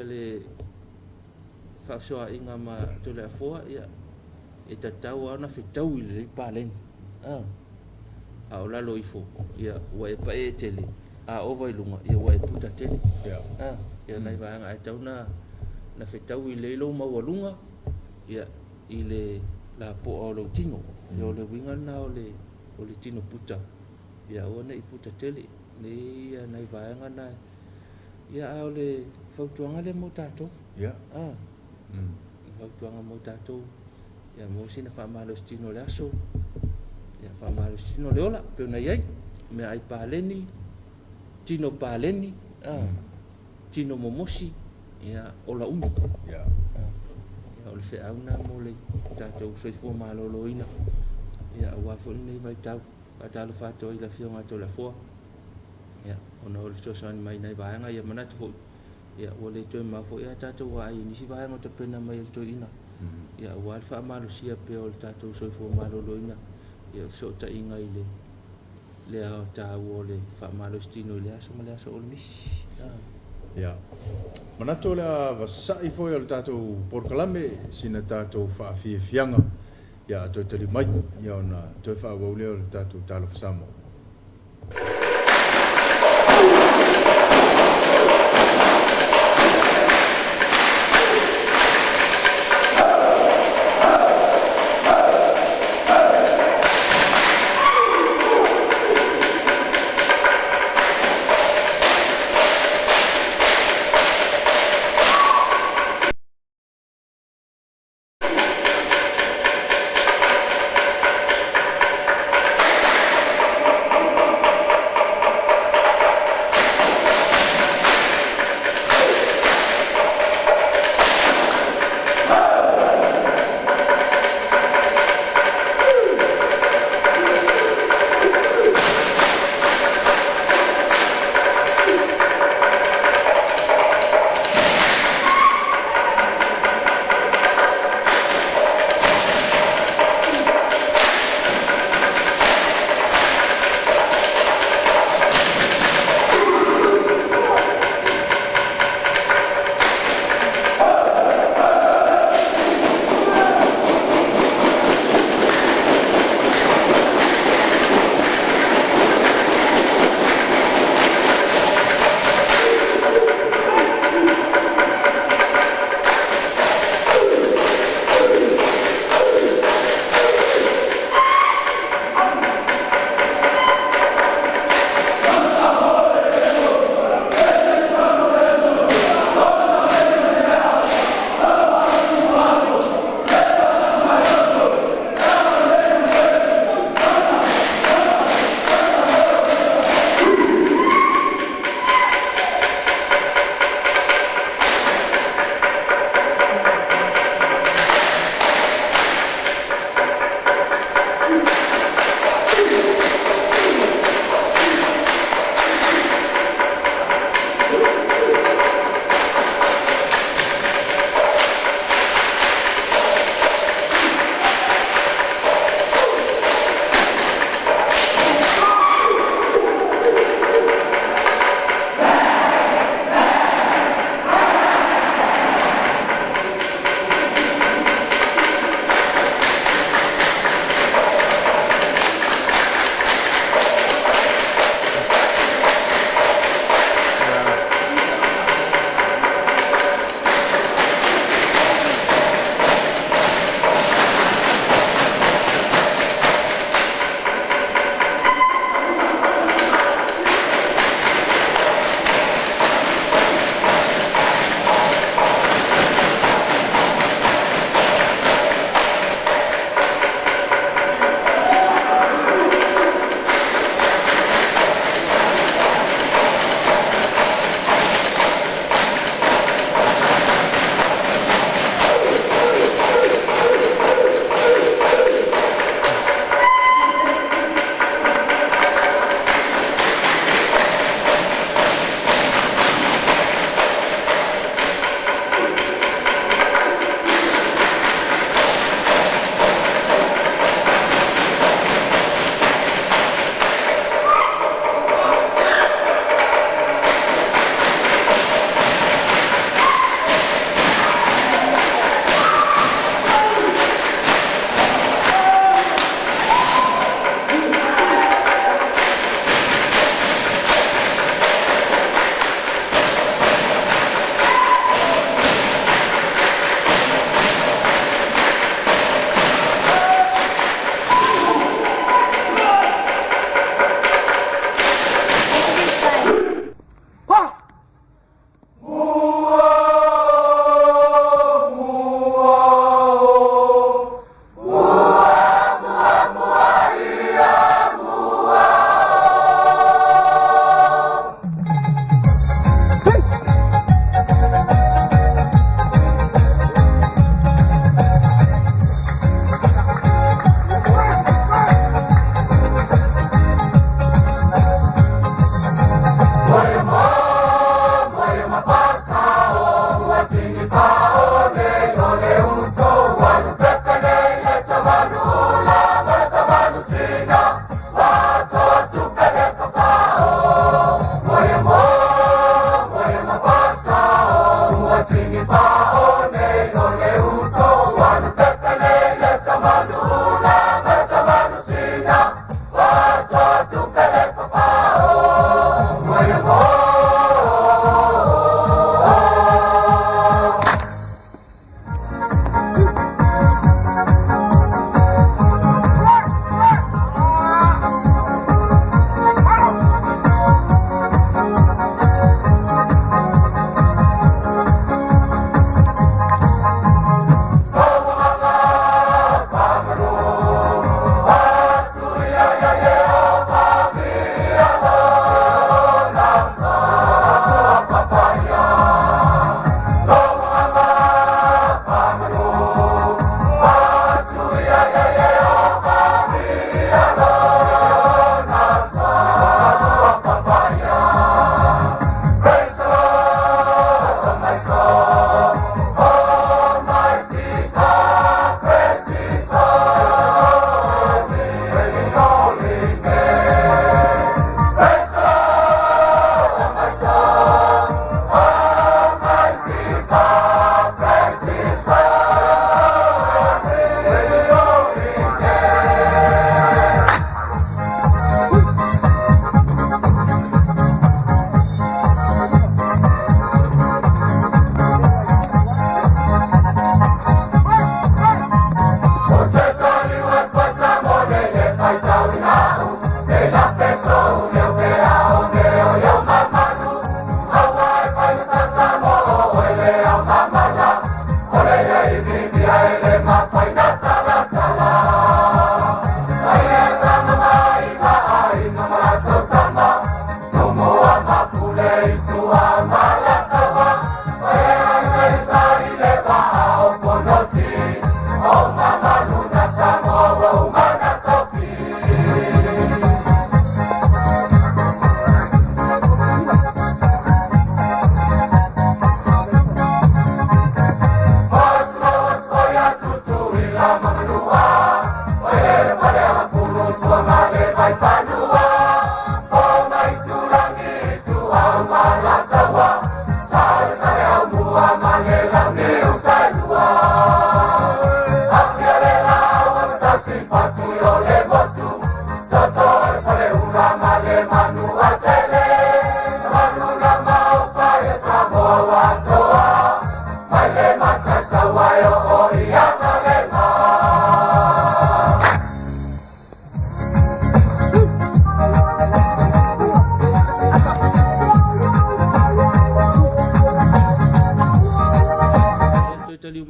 le fa so inga ma to le fo ia e tatau ana fetau le palen a o lalo ifo ia wa e pa e tele a ova i lunga ia wa e puta tele ia nai vaanga ai tau na fetau i leilo mawalunga ia i le la po o lo tino ia o le winga na o le tino puta ia o na i puta tele ne ia nai vaanga na ia a o le fautuanga le mo tato fautuanga mo tato ia mo sina fa malo stino le aso ia fa malo stino le ola pe na iai me ai paleni tino paleni tino momosi ia ola umi ia o le fe auna mo le tatou foi fo malo loina ia wa fo nei vai tau ka talo fato i la fionga to la fo ia ona o le sosan mai nei vaanga ia manatu fo ia o le toi ma fo ia tatou wa ai ni si vaanga to pena mai to ina ia wa fa malo sia pe o tatou foi fo malo loina ia so ta inga ile le a ta o le fa malo stino le aso ma le aso o mis ia manatu le va sai foi o tatou porkalame sina tatou fa fianga ia to te mai ia ona to fa o le tatou talo samo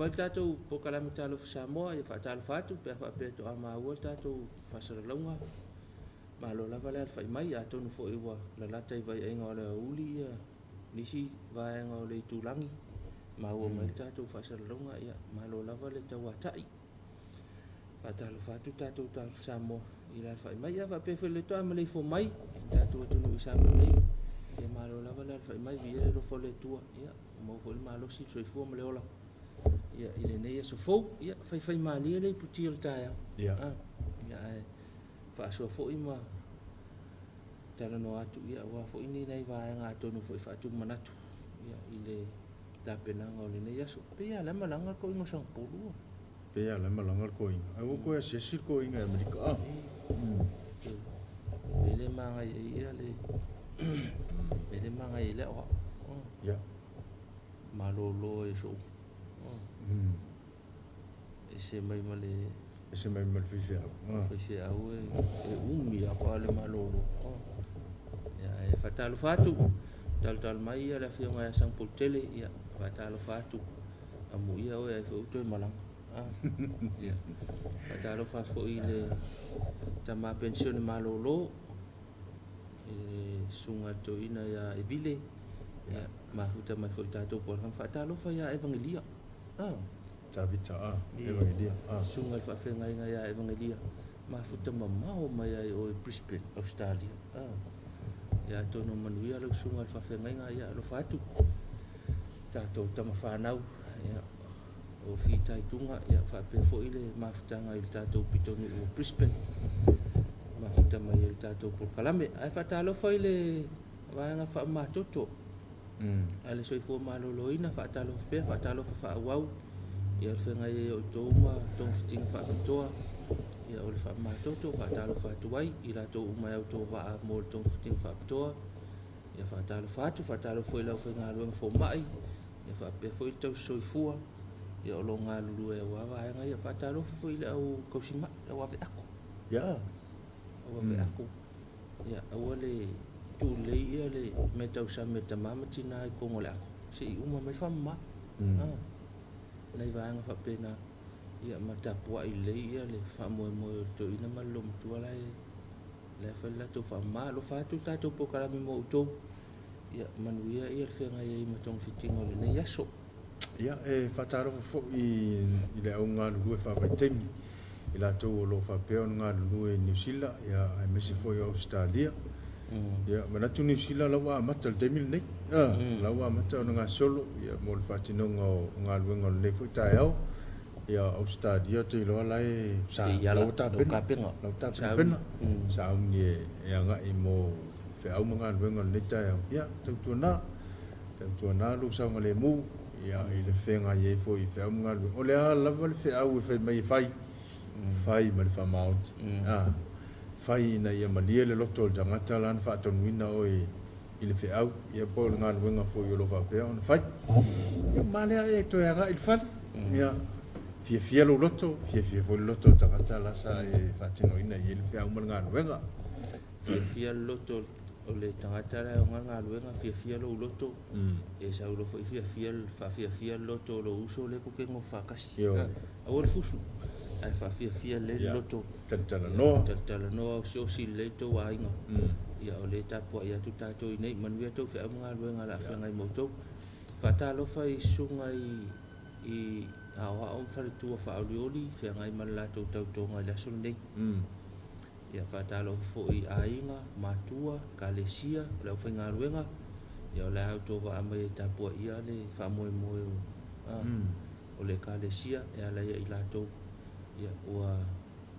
mai tātou pokalame tālofa Samoa, ia whaatalofa atu, pia whaapeto a maua tātou whasaralaunga. Malo lava le alwhai mai, a tonu fo iwa la lata i vai ainga o le auli, ia nisi vai ainga o le tūlangi. Maua mai tātou whasaralaunga, ia malo lava le tau atai. Whaatalofa atu tātou tālofa Samoa, i la alwhai mai, ia whaapeto le toa ma le fo mai, tātou atunu i Samoa nei. Ia malo lava le alwhai mai, vi e rofo le tua, ia mau fo le malo si troifua ma le ola. Ia ile nei so fo ia fai mali le puti o taia ia ia fa so fo ima tala no atu ia wa fo ini nei va nga tonu fo fa tu manatu ia ile ta pena ngol nei ia so pe ia la malanga ko ingo sang pulu pe ia la malanga ko ingo ai ko ia se ko ingo amerika ile manga ia le ile manga ile o ia malolo e so ese mai male fifi fifi au e umi a ko ale malolo ya e fatalo fatu tal mai ia la fionga ya sang poltele ia fatalo fatu amu ia o e fo to malang ia fatalo fa fo ile tama pensione malolo e sunga to ina ya e bile ya mafuta mai fo tato por kan fatalo fa ya evangelia Tabita evangelia sunga fa fenga inga ya evangelia mafuta mamao mai ai o Brisbane Australia ya tono manuia lo sunga fa fenga inga ya lo fatu tato tama fanau ya o fita itunga ya fa pe fo ile mafuta nga il tato pitonu o Brisbane mafuta mai il tato por kalame ai fa talo fo ile va nga fa matoto ale so fo malo loina fa talo fa wau ia fenga e o toma ton fitinga fa toa ia o fa matoto fa talo fa tuai ila to mai o to va mo ton fitinga fa toa ia fa talo fo ila fenga lo fo mai ia fa pe fo to so fua ia o lo nga lu e wa va nga ia fa talo fo ila o kosima wa ve ako ia wa ve ako ia o le tu le ia le metau sa meta mama tina ko ngole ako si uma mai fama nei va nga fa pena ia mata po ile ia le fa mo to ina malum tu ala le fa la to fa ma lo fa tu ta to po kala mi mo to ia manuia ia fe nga ia ma tong fitingo le nei yaso ia e fa taro fo i le nga lu fa ba temi ila to lo fa pe on nga lu e New Zealand ia ai mesi fo i Australia ia mana tu New Zealand lawa matal temil nei lawa matal nga solo ia mo fa tino nga lu nga le fo tayo ia Australia te lo lai sa lo ta pena sa ni ia nga i mo fe au nga lu nga le tayo ia tu na lu sa nga le mu ia i le fe nga ye fo i fe au nga lu o le ala le fe au fe mai fai ma fa maut fai na ia malia le loto le tangata lan fa tonuina o i le fe au ia po nga wenga fo yo lo fa pe on fai ia male e to ia ga il fa ia fia lo loto fia fo le loto tangata la sa e fa tonuina ia le fe au nga wenga fia loto o le tangata la nga wenga fia lo loto e sa lo fo fia loto lo uso le ko ke ngo fa kasi a o fusu ai fa fia le loto tala no so si le to wa inga ia o le tapo ia tu tato i nei manuia to fe mga luenga la fe ngai moto fa talo fa i sunga i awa on fa tu fa olioli fe ngai mala to ngai la son nei ia fa talo fo i ainga matua kalesia la fe ngai luenga ia la auto va mai tapo ia le fa mo o le kalesia ia la ia ila to ia ua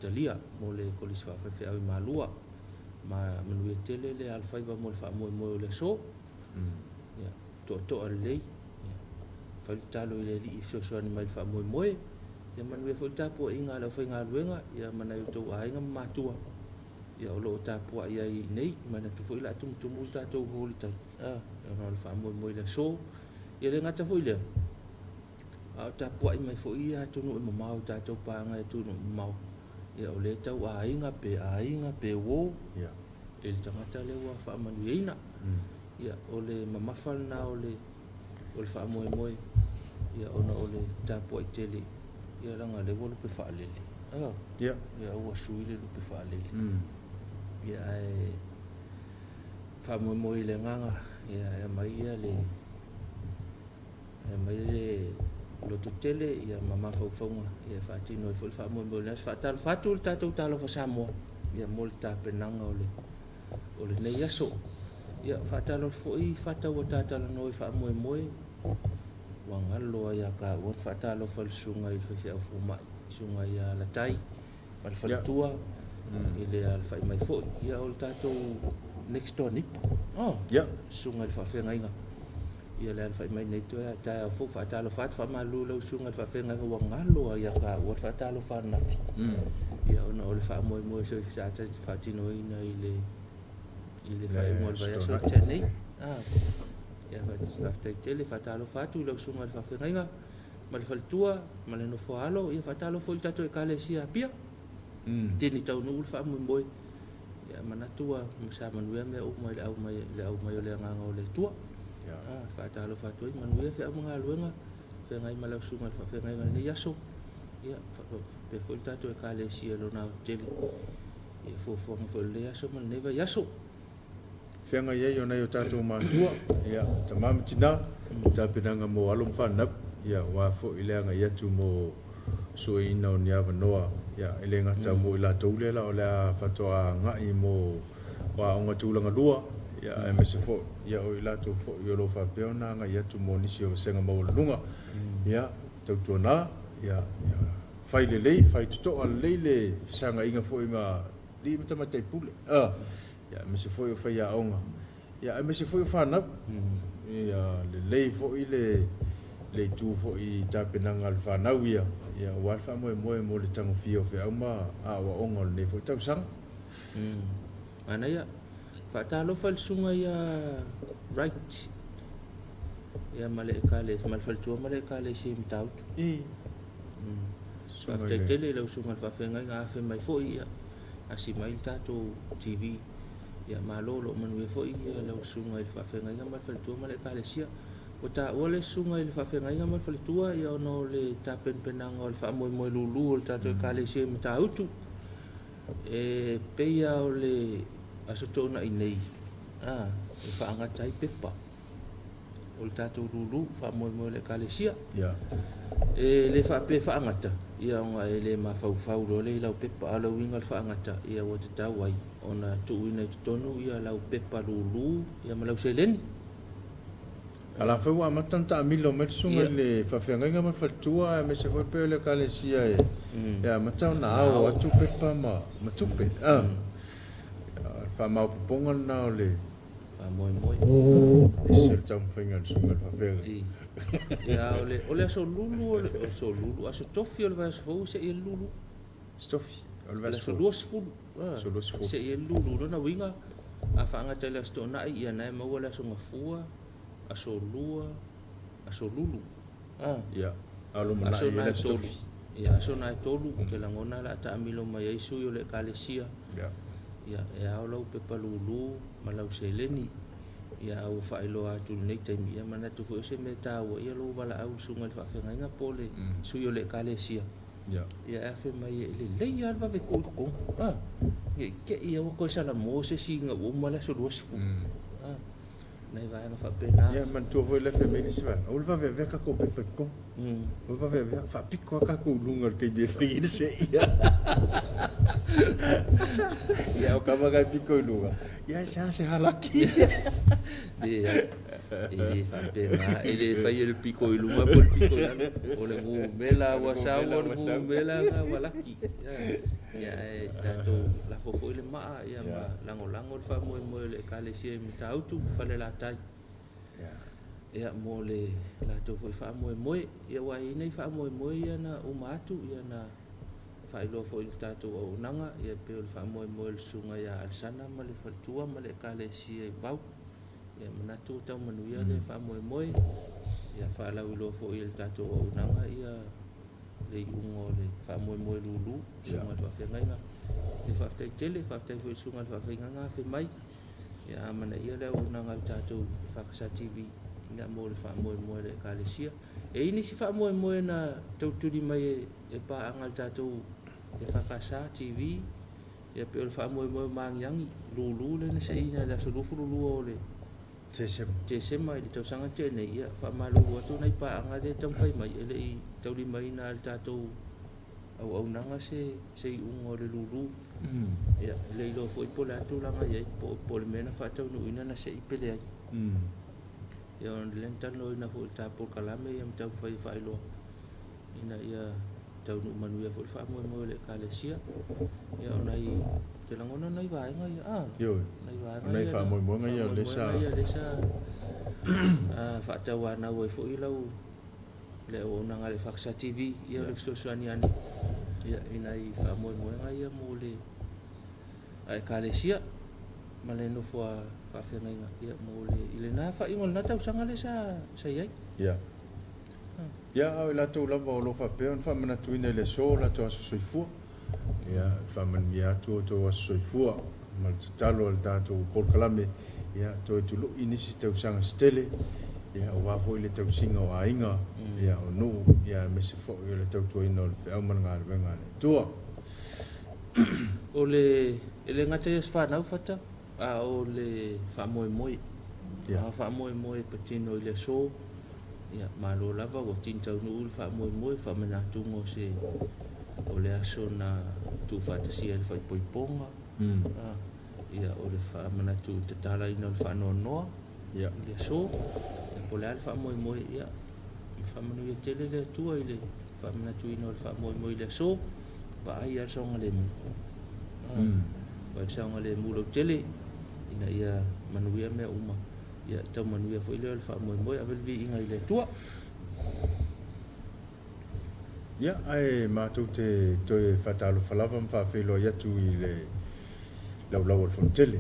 talia mo le kolisi fa fe au malua ma manuia tele le alfai va mo fa mo le so ia to ale ia fa talo le li so ni mai fa mo ia manuia fo tapo inga la fa inga luenga ia mana to ainga matua ia lo tapo ia nei mana tu fo ila tum ta to holita no fa mo le so ia le ngata fo ile a tapo ai mai fo ia to no mau ta to pa nga tu no mau ia o le tau ainga pe wo ia el tangata le wa fa manuina ia o le mamafal na o le fa moe ia ona o le tapu ai tele ia langa le wolu pe whaalele ia ua sui le lupe whaalele ia e whamoimoi le nganga ia mai ia le loto tele ia mama whauwhaunga ia whaatino e whuli whamoimoi le whaatalo whaatu le tātou talo wha Samoa ia mo le tāpenanga o le nei aso ia whaatalo fwoi whaatau o tātalo noi whamoimoi wangalo ia ka wan whaatalo whalsunga i whawhiau fumai sunga ia la tai ma le whalitua i le al whai mai fwoi ia o le tātou next door nipa sunga le whawhenga inga ia le al whai mai nei toa tae au fwoi whaatalo whaat whamalu lau sunga le whawhenga inga wangalo ia ka wan whaatalo whanafi ia ona o le whamoimoi so i whaata whaatino ina i le whai mo le vai aso tenei ia whatai tele whaatalo whaatu lau sunga le whawhenga inga ma le whalitua ma le nofo alo ia whaatalo fwoi tato e kale sia pia tini tau nuu le whamoimoi ia manatua masa manuia mea umai le au mai o le anganga o le tua whaatalo whaatu i manuia whea mga aluenga whengai ma lau sunga le whawhenga inga nei aso ia pe fwoi tato e kale sia lo nao tele ia fuafuanga fwoi le aso ma neva yaso whenga iei o nei o tātou mātua ia tamamatina tāpenanga mo alum whanap ia wafo i leanga iatu mo suina o niawa noa ia ele ngata mo i la taulela o lea whatoa ngai mo wa onga tūlanga lua ia e mese fo ia o i la tau fo i olo whapeona nga iatu mo nisi o senga mo lunga ia tautua nā ia whai le lei whai tutoa lei le fisanga inga fo i ma li matamatai pule ia mese fo i o whai a onga ia e mese fo i o whanap ia le lei fo i le tu fo i tāpenanga al whanau ia wal whamoe mo le tango fio whi au ma a wa onga le fo i tau sang ana ia whaatalo whalsunga ia right ia male kale mal whaltua male kale si mi tautu whaftai tele lau sunga whawhenga inga awhi mai fo ia asi mai tato TV ia malolo manu e fo ia lau sunga i whawhenga inga mal whaltua male kale sia o ta ole sunga i whawhenga inga mal whalitua ia ono le tapenpenanga o le whamoimoi lulu o le tato e kale si mi tautu e peia o le asotona i nei e whaangatai pepa o le tatou lulu whamoimoi le kalesia e le whape whaangata ia onga e le mawhauwhau lo le lau pepa alau inga le whaangata ia o te tau ai ona tuuina i tutonu ia lau pepa lulu ia malau seleni ala fa wa matanta amilo metsunga le whawhenga inga ma whaltua me se foi pe le kalesia ia matau na au atu pepa ma matupe fa mau ponga na le fa moi se tau whainga le sunga le whawhenga ia ole aso lulu aso tofi ole vai aso fau se ia lulu stofi ole vai aso luas fulu se ia lulu no na winga a whaangata le aso na ia nai mau ole aso ngafua aso lua aso lulu ia alo mana ia le stofi ia aso na tolu ke langona la ta amilo mai isu yo le kalesia ia e au lau pepa lulu malau seleni ia au whaelo atu nei taimi ia mana tu fo se me tau ia lo wala au sunga le whawhenga inga pole suyo le kalesia ia e awhi mai le lei alwa ve koko ia ke ia wako sala mo se singa umala so luasfu nei vai na whapena ia man tu voi le family se va ulva ve ka ko pepa ko ulva ve fa piko ka ko lunga ke de fri se ia ia o kama ka piko lunga ia sa se halaki ele whapena ele fai ele piko lunga por piko o le ngu mela wasau o le ngu mela nga walaki ia e tato la fofo ile maa ia ma lango le whamoe le kalesia mi tautu whale la tai ia mo le la to foi whamoe ia wai nei whamoe ia na umatu ia na whailo fo il tato o nanga ia pe le whamoe le sunga ia alsana ma le whaltua ma le kalesia i bau ia manatu tau manuia le whamoe ia whalau ilo fo il tato o nanga ia le ungo le whamoe lulu sunga le whawhenga inga le whaftai tele whaftai fo sunga le whawhenga ngā whi mai ia amana ia leo nanga tatou whakasa TV nga mo le whaamoemoe le kalesia. E ini si whaamoemoe na tauturi mai e pa angal tātou e whakasa TV, e pe o le whaamoemoe mangiangi, lulu le na sa ina la solufu lulu o le te sema i le tausanga tēnei ia, whaamalu atu nei pa angal le tamwhai mai, e le i tauri mai na le tātou au nanga se i ungo le lulu. Ia, le ilo fo i pole atu langa iai, po le mena whaatau no ina na se i pele ai. Ia on lentano ina fo ta por kalame ia mtau fai failo ina ia tau no manu ia fo fa mo le kalesia ia onai te langona nai vai ngai yo nai fa mo ngai ia lesa fa tau ana wo fo i lau le ona ngale faksa TV ia le sosiani ani ia ina i fa mo ngai ia mo le ai kalesia male no fo fa fenga ia mo le ile na fa ingol na tau sanga le sa iai ia au la tu la lo fa pe on fa mana tu ine le so la tu so fu ia fa man ia tu so fu mal talo al tato por kalame ia to tu lo inisi tau sanga stele ia wa ho ile tau singa o ainga ia o no ia me se fo ile tau tu ino le au man ngal venga tu ole ele ngata ia fa na fata o le fa moi fa moi petino ile so ia malo lava o tinta no fa moi fa mena tungo se o le aso na tu fa tasi ele fa poiponga ia o le fa mena tu tatala ina le fa no ia le so e po le fa moi ia fa mena ia tele le tu ile fa mena tu ina le fa moi le so ba ia so ngale mu ba so ngale mu lo tele ina ia manuia me uma ia tau manuia foi le fa moi avel vi inga ile tua ia ai ma tu te to fatalo falava fa felo ia tu ile lau fontele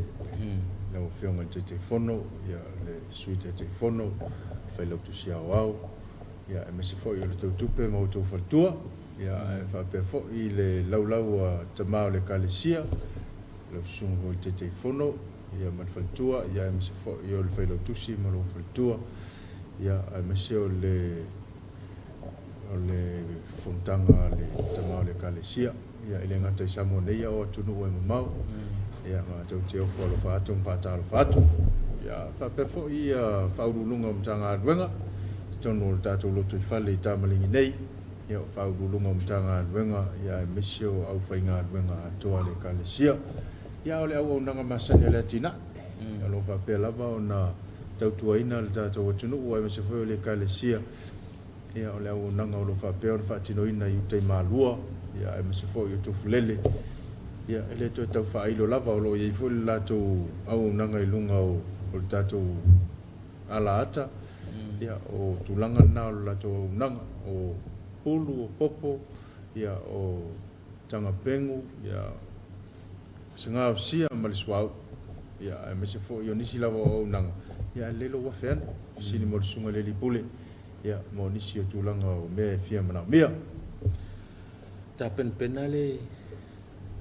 lau fionga te fono ia le suite te fono fa lo tu sia wao ia me se foi le tu pe mo tu fa tua ia fa pe fo ile lau te mau le kalesia lo sungo te fono ia man faltua ia me se fo io le felo tusi ma lo faltua ia me se o le fontanga le tama le kalesia ia ile ngata samo nei o tunu o mau ia ma tau te o folo fatu fatalo fatu ia fa pe fo ia fa ulunga mtanga wenga tonu tatu lo tu fale tamalingi nei ia fa ulunga mtanga wenga ia me se o au fainga wenga to le kalesia ia ole au nanga masanya le tina alo fa pe lava ona tautuaina le tatou atunu ua me se foi le kalesia ia ole au nanga o lo fa pe ona fa tinoina i te malua ia me se foi tu fulele ia ele to tau fa ilo lava o lo i foi la to au nanga i lunga o le tatou ala ata ia o tulanga na o la to nanga o pulu o popo ia o tanga pengu ia senga sia maliswau ia me se fo yo nisi lava o nanga ia lelo wa fen sini mo sunga le lipule ia mo nisi o tulanga o me fia mana mia ta penale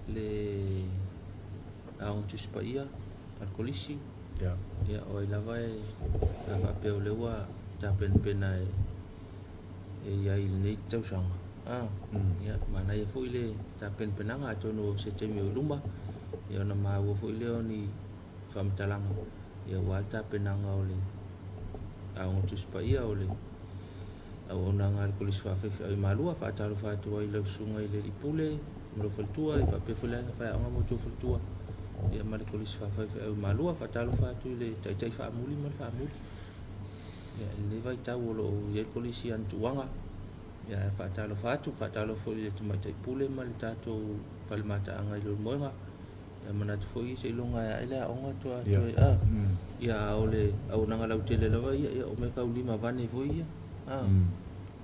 le aun tu spaia alkolisi ia o lava lava pe o lewa ta penai ia il nei tau sanga ia mana ia fo ile ta penanga atono se temi o luma ia na mau fo ile oni famtalanga ia walta penanga ole au tu spaia ole au nanga alkolis fa ai malua fa talo fa tu ai le sunga ile ipule mo faltua e fa pe fo lenga fa anga mo tu faltua ia malkolis fa ai malua fa talo fa tu ile tai fa muli mal fa muli ia le vai ta wolo ia polisi antuanga ia fa talo fo ile tu mai tai pule mal tato falmata anga ile moenga ia mana tu foi se longa ele onga to ia ole au nanga lau tele lava ia o me ka ulima vane foi ia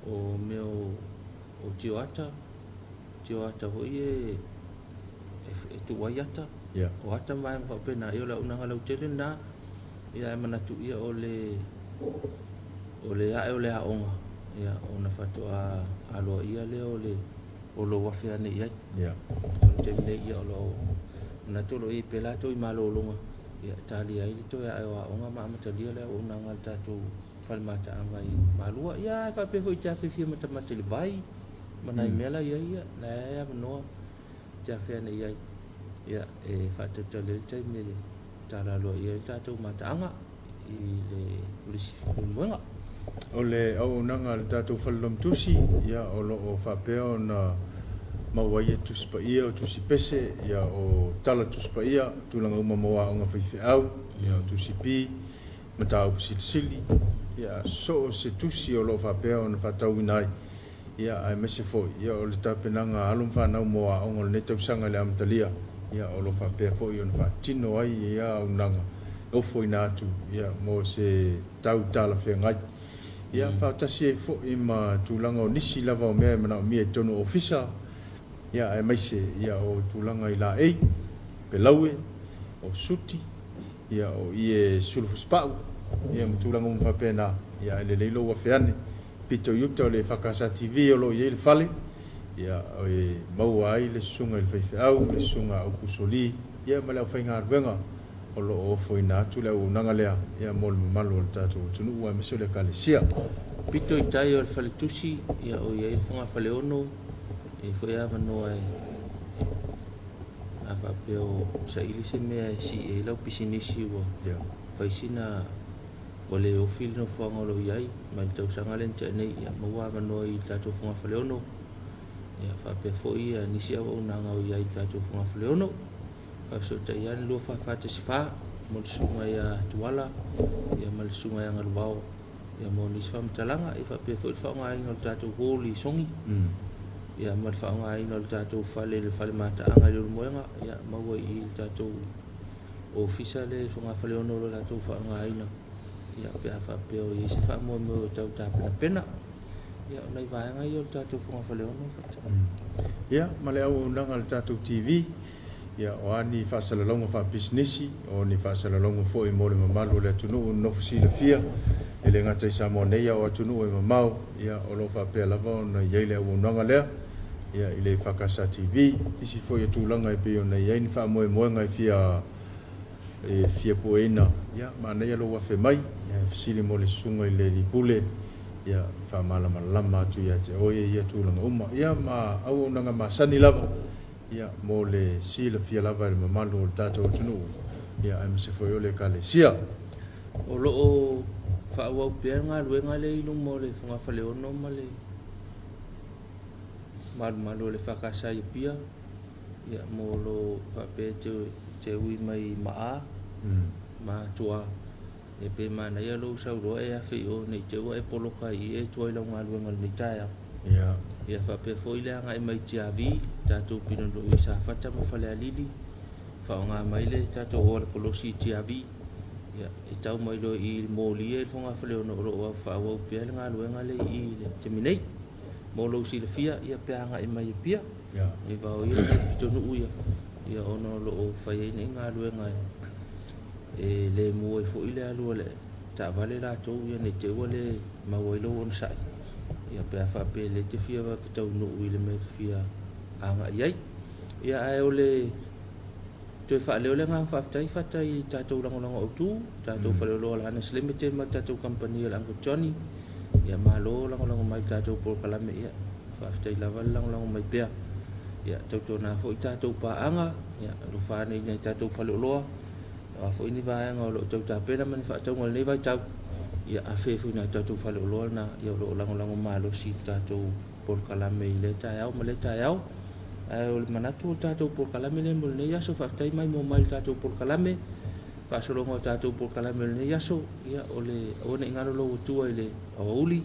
o meu o tioata foi e tu waiata o ata mai fa pena ia lau nanga lau tele na ia mana tu ia ole a onga ia ona fato a lo ia le ole o lo wafia ne ia o te ne ia lo na tolo i pelato i malo longa ia tali ai to ya o nga ma matalia le o nga tatou falmata anga i malua ia fa pe foi ta fe fi mata le bai mana i mela ia na ia no ta fe na ia ia e fa te le te me tala lo ia tatou mata anga i le polisi moenga o le au nanga le tatou falom tusi ia o lo o fa pe ona mawai tu spa ia o tu si pese ia o tala tu spa ia tu langa uma moa nga fifi au ia tu si pi mata o si sili ia so se tu si o lo fa pe ona fa tau nai ia ai mese fo ia o le tapenanga alum fa na moa o ngol ne tau sanga le amtalia ia o lo fa pe fo ia fa tino ai ia o nanga o fo ina tu ia mo se tau tala fe ngai ia fa tasi fo ima tu langa o nisi lava o mea mana o mia tono ofisa ia ai maise ia o tulanga i la ei pe laue o suti ia o ie sulfu spau ia tulanga mo fa pena ia le leilo wa feane pito yuta le fakasa tv o lo ie le fale ia o e mau ai le sunga le faife au le sunga o kusoli ia mala fainga wenga o lo o foina tu le unanga lea ia mol malo tatu tunu wa meso le kalesia pito itai o le fale tusi ia o ie fonga fale ono e foi ava no ai ava peo sa ili se mea si e lau pisinisi wa faisina o le ofili no fuanga lo iai ma i tau sanga lente nei ia maua ava no i tatou funga fale ono ia fa pe foi a nisi awa unanga o iai tatou funga fale ono fa so te iani lua fa te sifa mo le sunga ia tuala ia ma le sunga ia ngaluao ia mo nisi fa mtalanga i fa pe foi fa ngai no tatou goli songi ia mal fa nga ina le tatou fale le fale mata anga le moenga ia maua i le tatou ofisa le funga fale ono le tatou fa nga ina ia pe fa pe o i se fa mo mo tau ta pena ia nei vai nga i le tatou funga fale ono fa ia male au nanga le tatou tv ia o ani fa sala longa fa business o ni fa sala longa fo i mo le mamalu le tunu no fusila fia ele ngata i sa mo nei o tunu e mamau ia o lo fa pe lava na ia le au nanga le ia ile fakasa tv isi foi tulanga e pe ona ia ni fa mo ngai fia e fia poena ia mana ia lo wa fe mai ia fisili mo le sunga ile li pule ia fa mala malama tu ia te o ia tulanga uma ia ma au nanga ma sani lava ia mo le sila fia lava le mamalu tato tunu ia am se foi ole kale sia o lo fa wa pe nga luenga le ilu mo le funga fale ono male malu le fakasa i pia ia mo lo fa pe te ui mai maa ma tua e pe mana ia lo sa ro e afi o nei te o e poloka i e toi lo ngalu ngal ni taia ia fa pe foi le nga mai tia vi tatu pino do i sa fata mo fale alili fa nga mai le tatu o le si tia vi ia e tau mai lo i mo li e fonga fale ono ro fa o pe ngalu ngale i le te minei mo lo si le fia ia pe anga i mai pia e va o ia pito no ia ono lo fai nei ngalu ngai e le mo e fo ile alu le ta vale la to ia ne te wale ma wo lo on sai ia pe fa pe le te fia va pito no ile me fia anga ia ai ole te fa le ole nga fa tai ta to lang o tu ta to fa lo la na slim te ma ta to company lang ko Johnny ia malo lang mai ta to por kala me ia fa tai la lang mai pe ia to na fo ta to pa anga ia lu fa nei ta to fa lo a fo ini va nga lo to ta pe na man fa to ngol nei vai tau ia a fe fu na ta to fa lo na ia lo lang malo si ta to por kala me le ta ya o le ta ya o manatu tatou por kalame le mo nei aso fatai mai mo mai tatou por kalame fa solo ngo tatou por kalame le nei aso ia ole ona ingalo lo tu ile o uli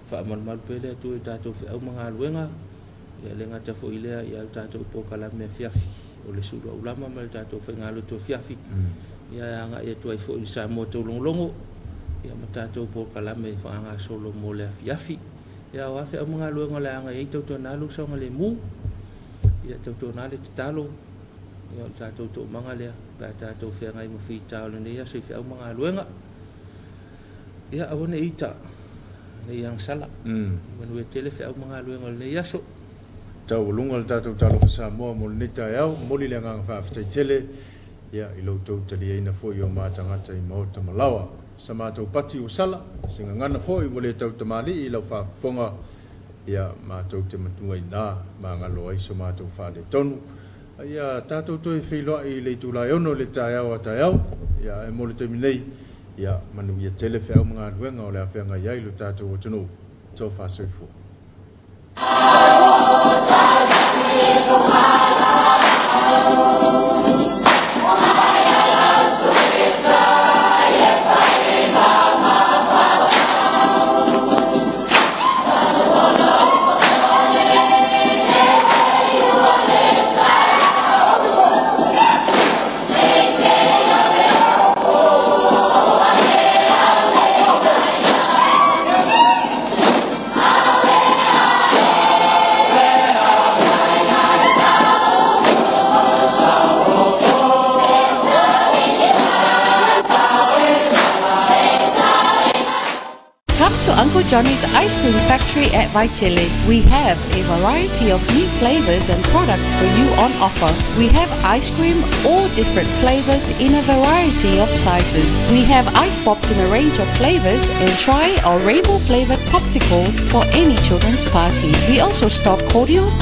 fa mal pele tu tatou fe au manga luenga ia le ngata fo ile ia tatou por kalame fiafi ole sulu ulama mal tatou fe ngalo to fiafi ia nga ia tu ai fo ile sa mo to longo ia tatou por kalame fa nga solo mo le fiafi ia wa fe au manga luenga la nga ia to na lu so ngale mu ia tau na le talo ia tatou to manga le ba tatou fe ngai mo fi tau le ia so fi au manga luenga ia awone ita ni yang sala men we tele fe au manga luenga le ia so tau lunga tatou talo sa mo mo ni ta ia mo li le nga fa fa tele ia I loutou taliaina fo'i o matangata I mau tamalawa sa mātou pati o sala singa ngana fo'i mo le tau tamali I lau whafonga ia mātou te matua I nā ma ngalo ai so mātou whale tonu ia tātou toi whiloa I le tūlai ono le tai au a tai au ia e mo le taimi nei ia manu ia tele whiau mga luenga o le a whenga iai lo tātou o tunu tō whāsoifua. Come to Uncle Johnny's Ice Cream Factory at Vaitele. We have a variety of new flavors and products for you on offer. We have ice cream, all different flavors in a variety of sizes. We have ice pops in a range of flavors and try our rainbow flavored popsicles for any children's party. We also stock cordials